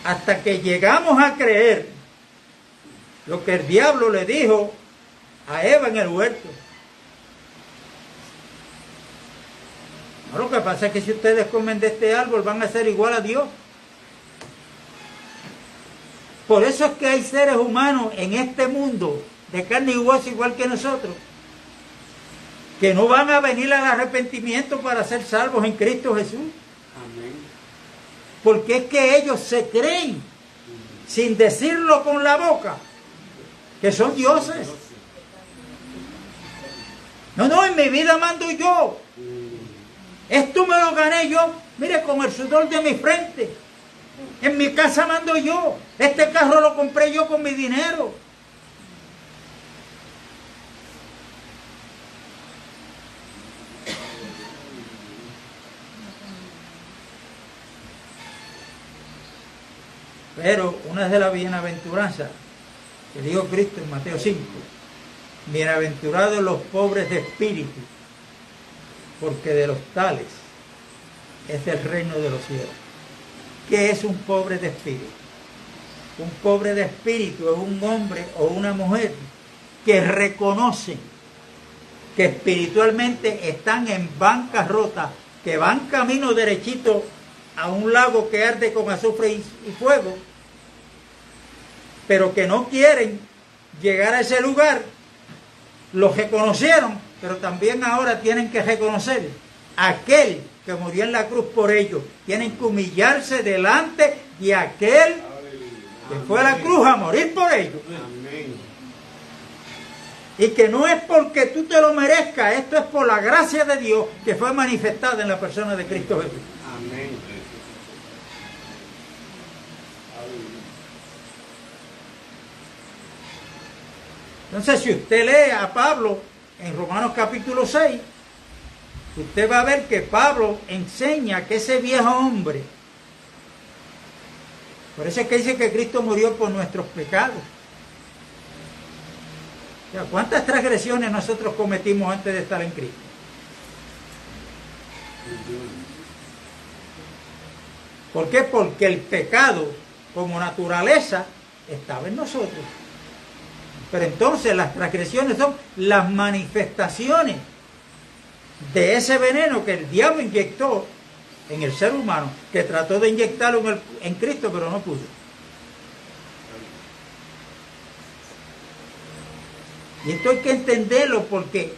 hasta que llegamos a creer lo que el diablo le dijo a Eva en el huerto. No, lo que pasa es que si ustedes comen de este árbol van a ser igual a Dios. Por eso es que hay seres humanos en este mundo de carne y hueso igual que nosotros, que no van a venir al arrepentimiento para ser salvos en Cristo Jesús. Amén. Porque es que ellos se creen, sin decirlo con la boca, que son dioses. No, no, en mi vida mando yo. Esto me lo gané yo, mire, con el sudor de mi frente. En mi casa mando yo. Este carro lo compré yo con mi dinero. Pero una de las bienaventuranzas que dijo Cristo en Mateo 5, bienaventurados los pobres de espíritu, porque de los tales es el reino de los cielos. ¿Qué es un pobre de espíritu? Un pobre de espíritu es un hombre o una mujer que reconocen que espiritualmente están en bancarrota, que van camino derechito a un lago que arde con azufre y fuego, pero que no quieren llegar a ese lugar. Los reconocieron, pero también ahora tienen que reconocer a aquel que murió en la cruz por ellos. Tienen que humillarse delante de aquel que fue a la cruz a morir por ellos. Y que no es porque tú te lo merezcas, esto es por la gracia de Dios que fue manifestada en la persona de Cristo Jesús. Amén. Entonces, si usted lee a Pablo en Romanos capítulo 6, usted va a ver que Pablo enseña que ese viejo hombre, por eso es que dice que Cristo murió por nuestros pecados. O sea, ¿cuántas transgresiones nosotros cometimos antes de estar en Cristo? ¿Por qué? Porque el pecado como naturaleza estaba en nosotros. Pero entonces las transgresiones son las manifestaciones de ese veneno que el diablo inyectó en el ser humano, que trató de inyectarlo en Cristo, pero no pudo. Y esto hay que entenderlo porque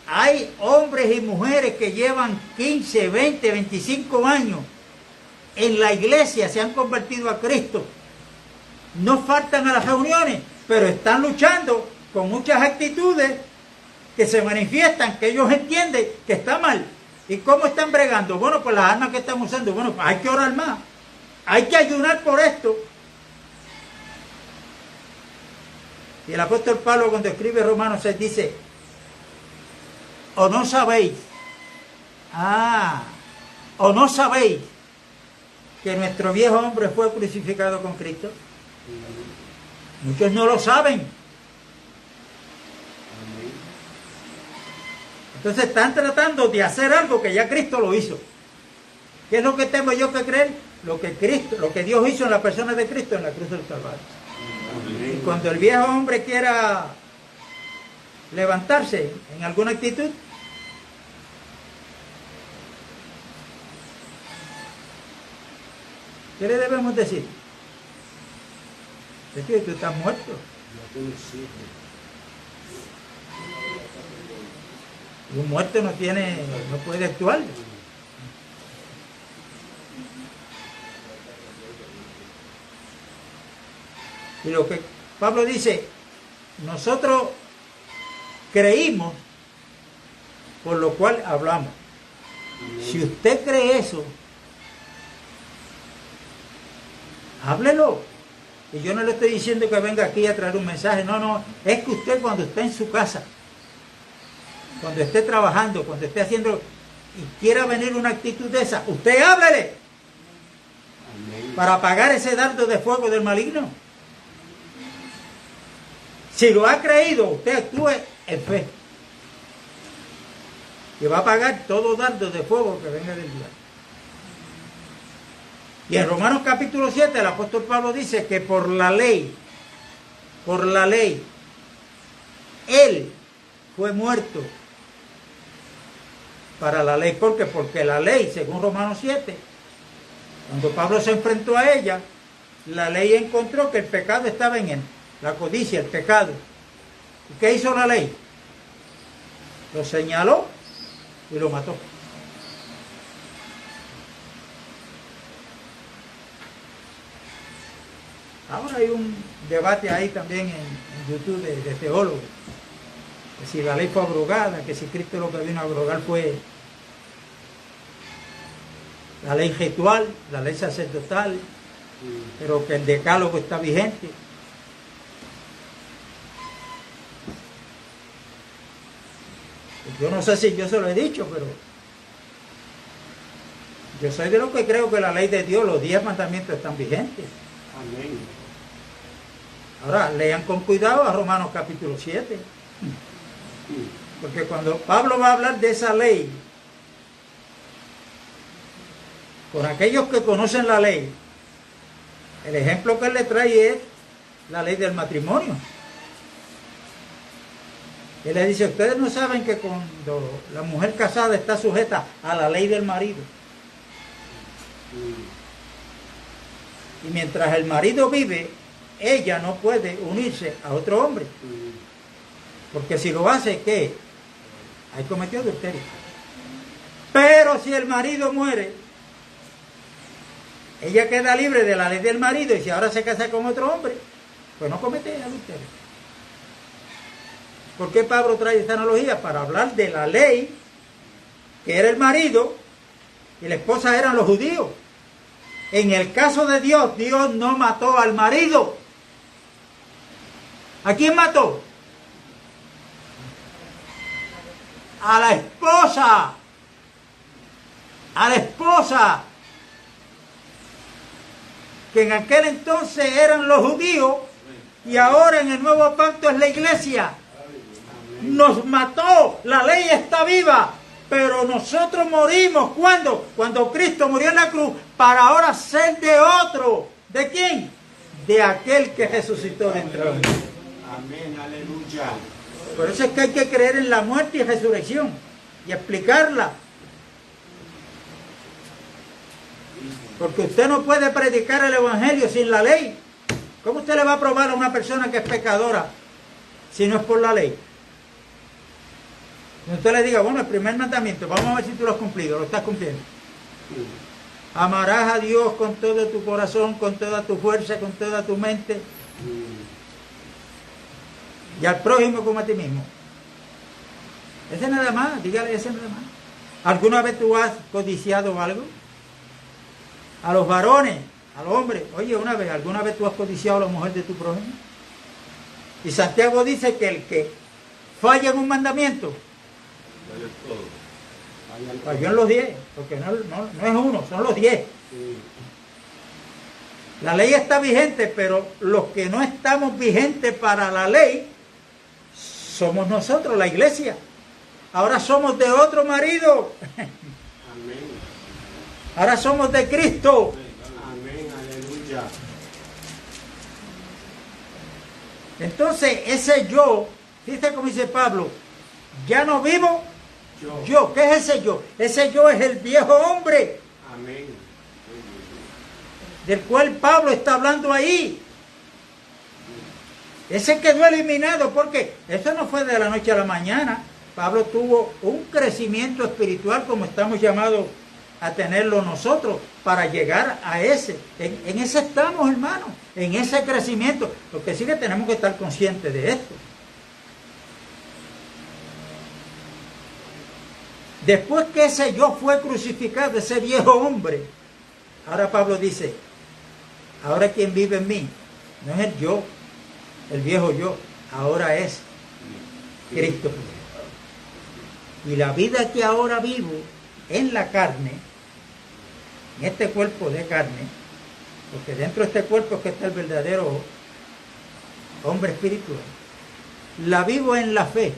hay hombres y mujeres que llevan 15, 20, 25 años en la iglesia, se han convertido a Cristo. No faltan a las reuniones, pero están luchando con muchas actitudes que se manifiestan, que ellos entienden que está mal. ¿Y cómo están bregando? Bueno, pues las armas que están usando, bueno, pues hay que orar más, hay que ayunar por esto. Y el apóstol Pablo, cuando escribe Romanos 6, dice, ¿o no sabéis? ¿O no sabéis que nuestro viejo hombre fue crucificado con Cristo? Muchos no lo saben. Entonces están tratando de hacer algo que ya Cristo lo hizo. ¿Qué es lo que tengo yo que creer? Lo que Dios hizo en la persona de Cristo en la cruz del Calvario. Y cuando el viejo hombre quiera levantarse en alguna actitud, ¿qué le debemos decir? Es que tú estás muerto. Y un muerto no puede actuar. Y lo que Pablo dice, nosotros creímos, por lo cual hablamos. Si usted cree eso, háblelo. Y yo no le estoy diciendo que venga aquí a traer un mensaje, no, es que usted cuando está en su casa, cuando esté trabajando, cuando esté haciendo y quiera venir una actitud de esa, usted háblele para apagar ese dardo de fuego del maligno. Si lo ha creído, usted actúe en fe, que va a apagar todo dardo de fuego que venga del diablo. Y en Romanos capítulo 7 el apóstol Pablo dice que por la ley, él fue muerto para la ley. ¿Por qué? Porque la ley, según Romanos 7, cuando Pablo se enfrentó a ella, la ley encontró que el pecado estaba en él, la codicia, el pecado. ¿Y qué hizo la ley? Lo señaló y lo mató. Ahora hay un debate ahí también en YouTube de teólogos que si la ley fue abrogada, que si Cristo lo que vino a abrogar fue la ley ritual, la ley sacerdotal, pero que el decálogo está vigente. Yo no sé si yo se lo he dicho, pero yo soy de los que creo que la ley de Dios, los 10 mandamientos están vigentes. Amén. Ahora, lean con cuidado a Romanos capítulo 7. Porque cuando Pablo va a hablar de esa ley, con aquellos que conocen la ley, el ejemplo que él le trae es la ley del matrimonio. Él le dice, ustedes no saben que cuando la mujer casada está sujeta a la ley del marido. Y mientras el marido vive, ella no puede unirse a otro hombre. Porque si lo hace, ¿qué? Ahí cometió adulterio. Pero si el marido muere, ella queda libre de la ley del marido, y si ahora se casa con otro hombre, pues no comete adulterio. ¿Por qué Pablo trae esta analogía? Para hablar de la ley, que era el marido, y la esposa eran los judíos. En el caso de Dios, Dios no mató al marido. ¿A quién mató? A la esposa. A la esposa. Que en aquel entonces eran los judíos y ahora en el nuevo pacto es la iglesia. Nos mató, la ley está viva, pero nosotros morimos. ¿Cuándo? Cuando Cristo murió en la cruz para ahora ser de otro. ¿De quién? De aquel que resucitó de entre los muertos. Amén, aleluya. Por eso es que hay que creer en la muerte y resurrección y explicarla. Porque usted no puede predicar el evangelio sin la ley. ¿Cómo usted le va a probar a una persona que es pecadora si no es por la ley? Usted le diga, bueno, el primer mandamiento, vamos a ver si tú lo has cumplido, lo estás cumpliendo. Amarás a Dios con todo tu corazón, con toda tu fuerza, con toda tu mente. Y al prójimo como a ti mismo. Ese nada más, dígale ese nada más. ¿Alguna vez tú has codiciado algo? A los varones, al hombre, oye, ¿alguna vez tú has codiciado a la mujer de tu prójimo? Y Santiago dice que el que falla en un mandamiento, falló en los 10, porque no es uno, son los 10. La ley está vigente, pero los que no estamos vigentes para la ley somos nosotros, la iglesia. Ahora somos de otro marido. Amén. Ahora somos de Cristo. Amén, aleluya. Entonces, ese yo, fíjate como dice Pablo, ya no vivo yo. ¿Qué es ese yo? Ese yo es el viejo hombre. Amén. Del cual Pablo está hablando ahí. Ese quedó eliminado porque eso no fue de la noche a la mañana. Pablo tuvo un crecimiento espiritual como estamos llamados a tenerlo nosotros para llegar a ese. En ese estamos, hermanos, en ese crecimiento. Lo que sí que tenemos que estar conscientes de esto. Después que ese yo fue crucificado, ese viejo hombre, ahora Pablo dice, ahora quien vive en mí, no es el yo, el viejo yo, ahora es Cristo. Y la vida que ahora vivo en la carne, en este cuerpo de carne, porque dentro de este cuerpo es que está el verdadero hombre espiritual, la vivo en la fe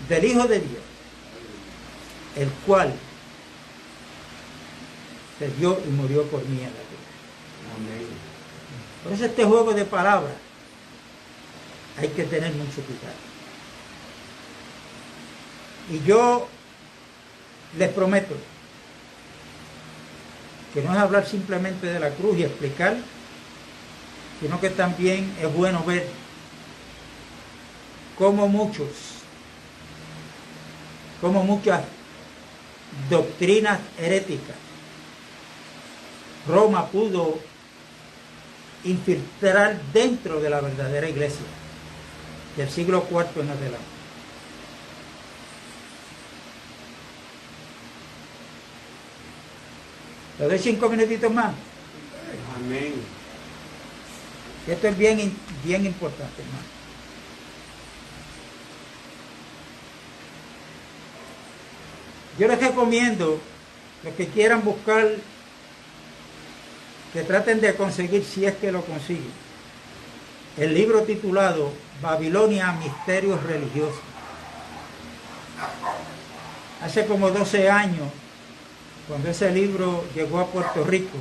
del Hijo de Dios, el cual se dio y murió por mí en la cruz. Amén. Por eso este juego de palabras hay que tener mucho cuidado. Y yo les prometo que no es hablar simplemente de la cruz y explicar, sino que también es bueno ver cómo muchas doctrinas heréticas Roma pudo infiltrar dentro de la verdadera iglesia. del siglo IV en adelante. Le doy 5 minutitos más. Amén. Esto es bien importante, hermano. Yo les recomiendo, los que quieran buscar, que traten de conseguir, si es que lo consiguen, el libro titulado Babilonia, Misterios Religiosos. Hace como 12 años, cuando ese libro llegó a Puerto Rico,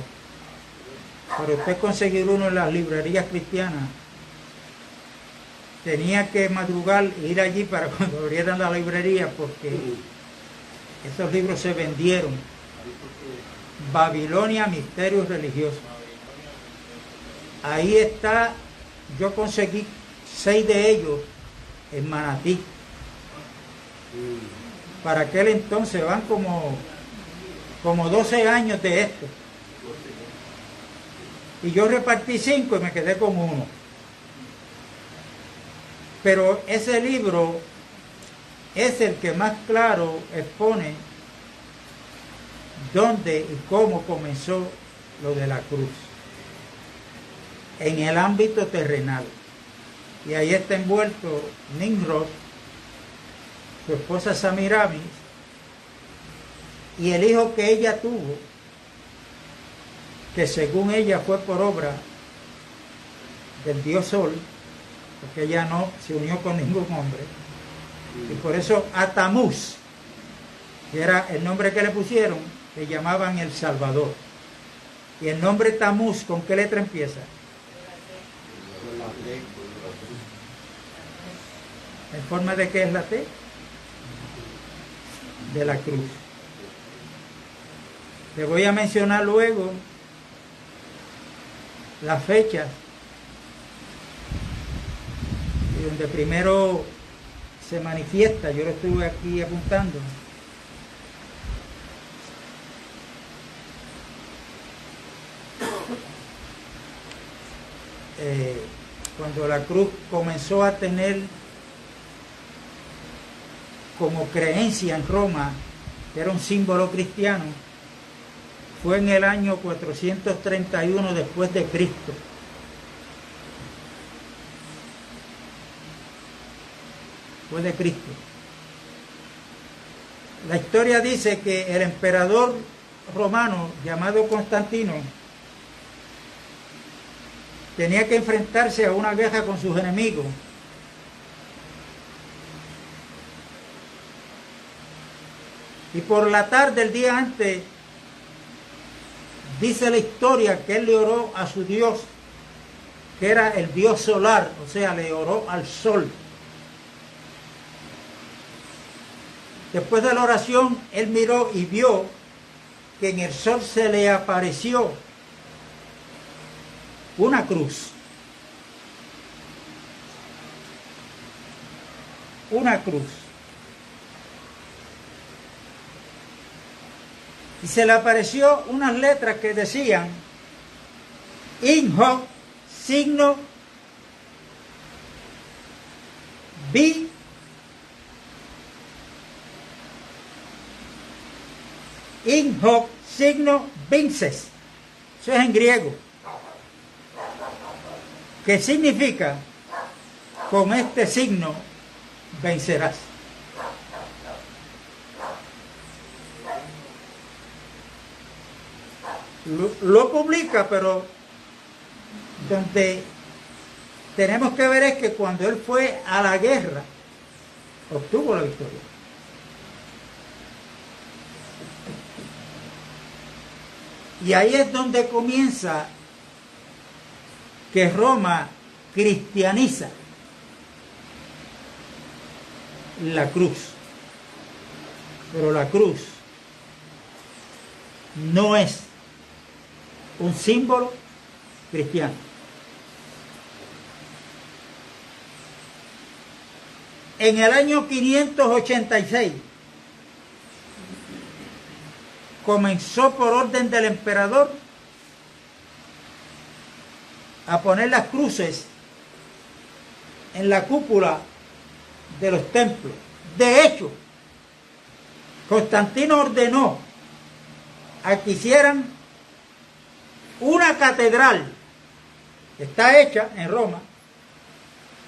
para usted conseguir uno en las librerías cristianas, tenía que madrugar e ir allí para cuando abrieran la librería, porque esos libros se vendieron. Babilonia, Misterios Religiosos. Ahí está, yo conseguí 6 de ellos en Manatí. Para aquel entonces van como 12 años de esto. Y yo repartí 5 y me quedé con 1. Pero ese libro es el que más claro expone dónde y cómo comenzó lo de la cruz en el ámbito terrenal. Y ahí está envuelto Nimrod, su esposa Samiramis, y el hijo que ella tuvo, que según ella fue por obra del dios Sol, porque ella no se unió con ningún hombre, y por eso a Tamuz, que era el nombre que le pusieron, le llamaban el Salvador. Y el nombre Tamuz, ¿con qué letra empieza? ¿En forma de qué es la T? De la cruz. Le voy a mencionar luego las fechas, y donde primero se manifiesta. Yo lo estuve aquí apuntando. Cuando la cruz comenzó a tener como creencia en Roma, que era un símbolo cristiano, fue en el año 431 después de Cristo. Después de Cristo. La historia dice que el emperador romano llamado Constantino tenía que enfrentarse a una guerra con sus enemigos. Y por la tarde, el día antes, dice la historia que él le oró a su Dios, que era el Dios solar, o sea, le oró al sol. Después de la oración, él miró y vio que en el sol se le apareció una cruz. Una cruz. Y se le apareció unas letras que decían in hoc signo vi in hoc signo vinces. Eso es en griego. ¿Qué significa? Con este signo vencerás. Lo publica, pero donde tenemos que ver es que cuando él fue a la guerra, obtuvo la victoria. Y ahí es donde comienza que Roma cristianiza la cruz. Pero la cruz no es un símbolo cristiano. En el año 586 comenzó por orden del emperador a poner las cruces en la cúpula de los templos. De hecho, Constantino ordenó a que hicieran una catedral que está hecha en Roma,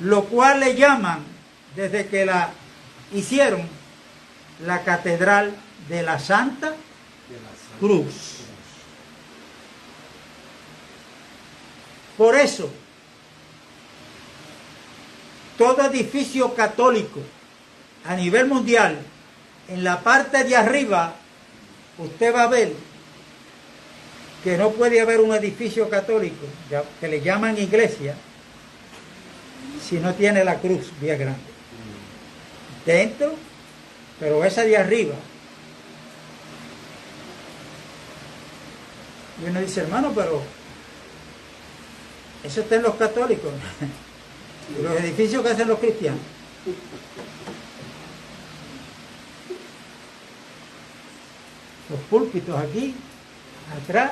lo cual le llaman, desde que la hicieron, la Catedral de la Santa Cruz. Por eso, todo edificio católico a nivel mundial, en la parte de arriba, usted va a ver que no puede haber un edificio católico, que le llaman iglesia, si no tiene la cruz bien grande. Dentro, pero esa de arriba. Y uno dice, hermano, pero eso está en los católicos. Y los edificios que hacen los cristianos. Los púlpitos aquí, atrás,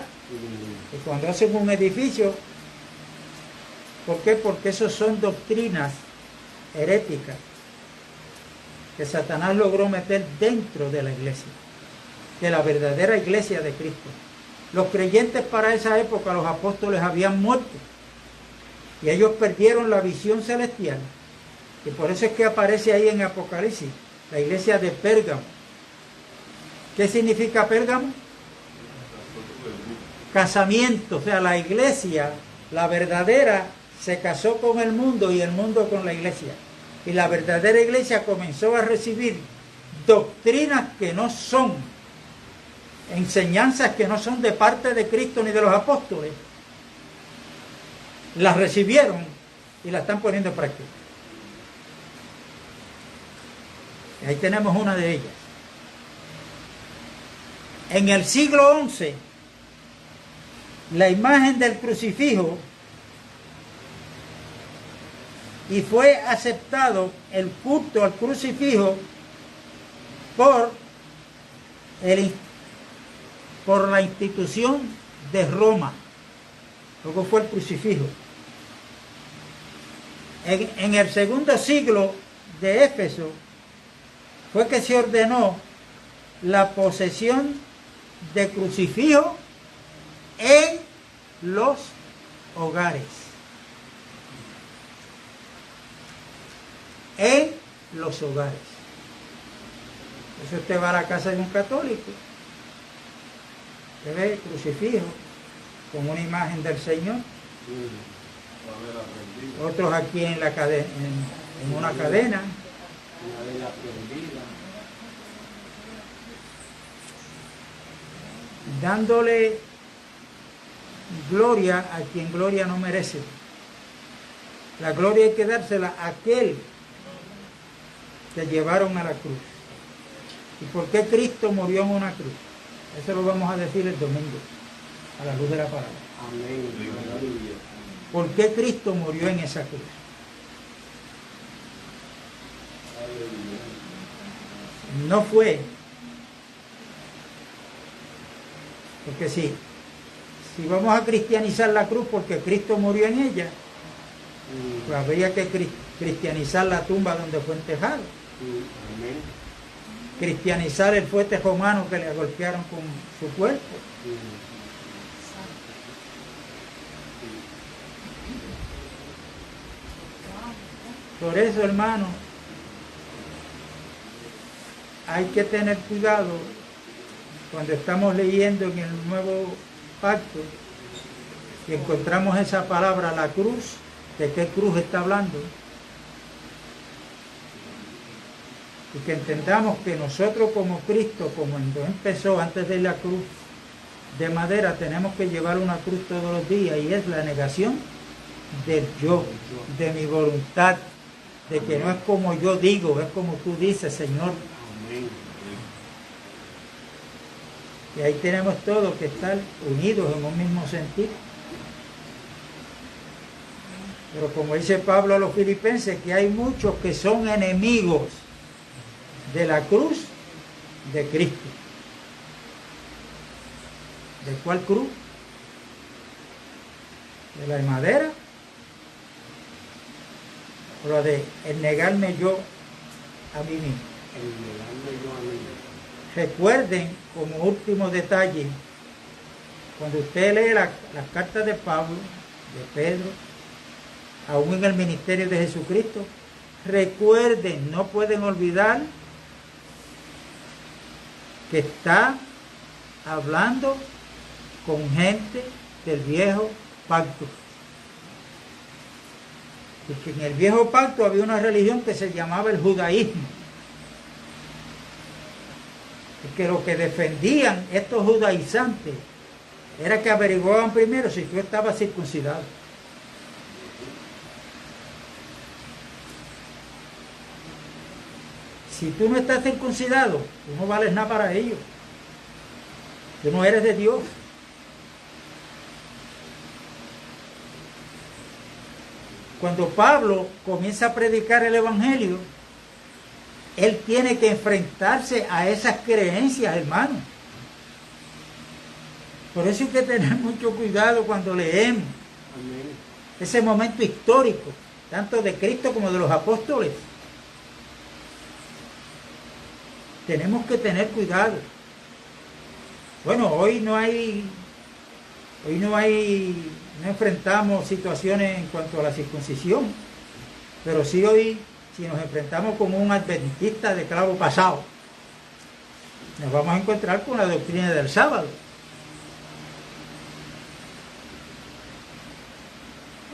y cuando hacen un edificio, ¿por qué? Porque esos son doctrinas heréticas que Satanás logró meter dentro de la iglesia, de la verdadera iglesia de Cristo. Los creyentes para esa época, los apóstoles habían muerto y ellos perdieron la visión celestial, y por eso es que aparece ahí en Apocalipsis la iglesia de Pérgamo. ¿Qué significa Pérgamo? Casamiento. O sea, la iglesia, la verdadera, se casó con el mundo y el mundo con la iglesia. Y la verdadera iglesia comenzó a recibir doctrinas que no son, enseñanzas que no son de parte de Cristo ni de los apóstoles. Las recibieron y las están poniendo en práctica. Y ahí tenemos una de ellas. En el siglo XI, la imagen del crucifijo, y fue aceptado el culto al crucifijo por la institución de Roma. Luego fue el crucifijo. En el segundo siglo de Éfeso fue que se ordenó la posesión de crucifijo en los hogares. En los hogares. Eso usted va a la casa de un católico, usted ve el crucifijo con una imagen del Señor. Otros aquí en la cadena, en una cadena. Dándole gloria a quien gloria no merece. La gloria hay que dársela a aquel que llevaron a la cruz. ¿Y por qué Cristo murió en una cruz? Eso lo vamos a decir el domingo, a la luz de la palabra. Amén. ¿Por qué Cristo murió en esa cruz? No fue porque si vamos a cristianizar la cruz porque Cristo murió en ella, pues habría que cristianizar la tumba donde fue enterrado. Cristianizar el fuerte romano que le golpearon con su cuerpo. Por eso, hermano, hay que tener cuidado cuando estamos leyendo en el Nuevo Pacto y encontramos esa palabra, la cruz. ¿De qué cruz está hablando? Y que entendamos que nosotros como Cristo, como cuando empezó antes de la cruz de madera, tenemos que llevar una cruz todos los días, y es la negación del yo, de mi voluntad, de que no es como yo digo, es como tú dices, Señor. Y ahí tenemos todos que estar unidos en un mismo sentido. Pero como dice Pablo a los filipenses, que hay muchos que son enemigos de la cruz de Cristo. ¿De cuál cruz? ¿De la de madera? Lo de el negarme yo a mí mismo. El negarme yo a mí. Recuerden, como último detalle, cuando usted lee las cartas de Pablo, de Pedro, aún en el ministerio de Jesucristo, recuerden, no pueden olvidar que está hablando con gente del viejo pacto. Porque en el viejo pacto había una religión que se llamaba el judaísmo. Y que lo que defendían estos judaizantes era que averiguaban primero si tú estabas circuncidado. Si tú no estás circuncidado, tú no vales nada para ellos. Tú no eres de Dios. Cuando Pablo comienza a predicar el Evangelio, él tiene que enfrentarse a esas creencias, hermano. Por eso hay que tener mucho cuidado cuando leemos ese momento histórico, tanto de Cristo como de los apóstoles. Tenemos que tener cuidado. Bueno, hoy no enfrentamos situaciones en cuanto a la circuncisión, pero sí hoy, si nos enfrentamos con un adventista de clavo pasado, nos vamos a encontrar con la doctrina del sábado.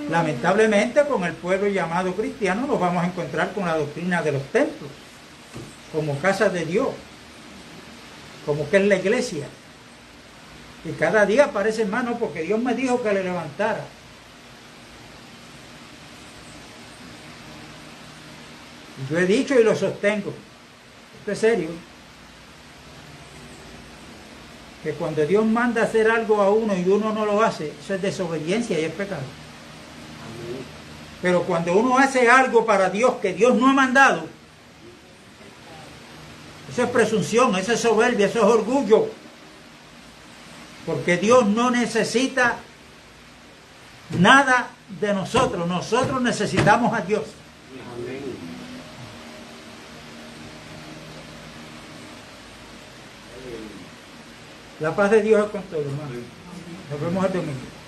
Lamentablemente, con el pueblo llamado cristiano nos vamos a encontrar con la doctrina de los templos, como casa de Dios, como que es la iglesia. Y cada día aparece, hermano, porque Dios me dijo que le levantara. Yo he dicho y lo sostengo, esto es serio, que cuando Dios manda hacer algo a uno y uno no lo hace, eso es desobediencia y es pecado. Pero cuando uno hace algo para Dios que Dios no ha mandado, eso es presunción, eso es soberbia, eso es orgullo. Porque Dios no necesita nada de nosotros, nosotros necesitamos a Dios. Amén. La paz de Dios es con todos, hermano. Nos vemos el domingo.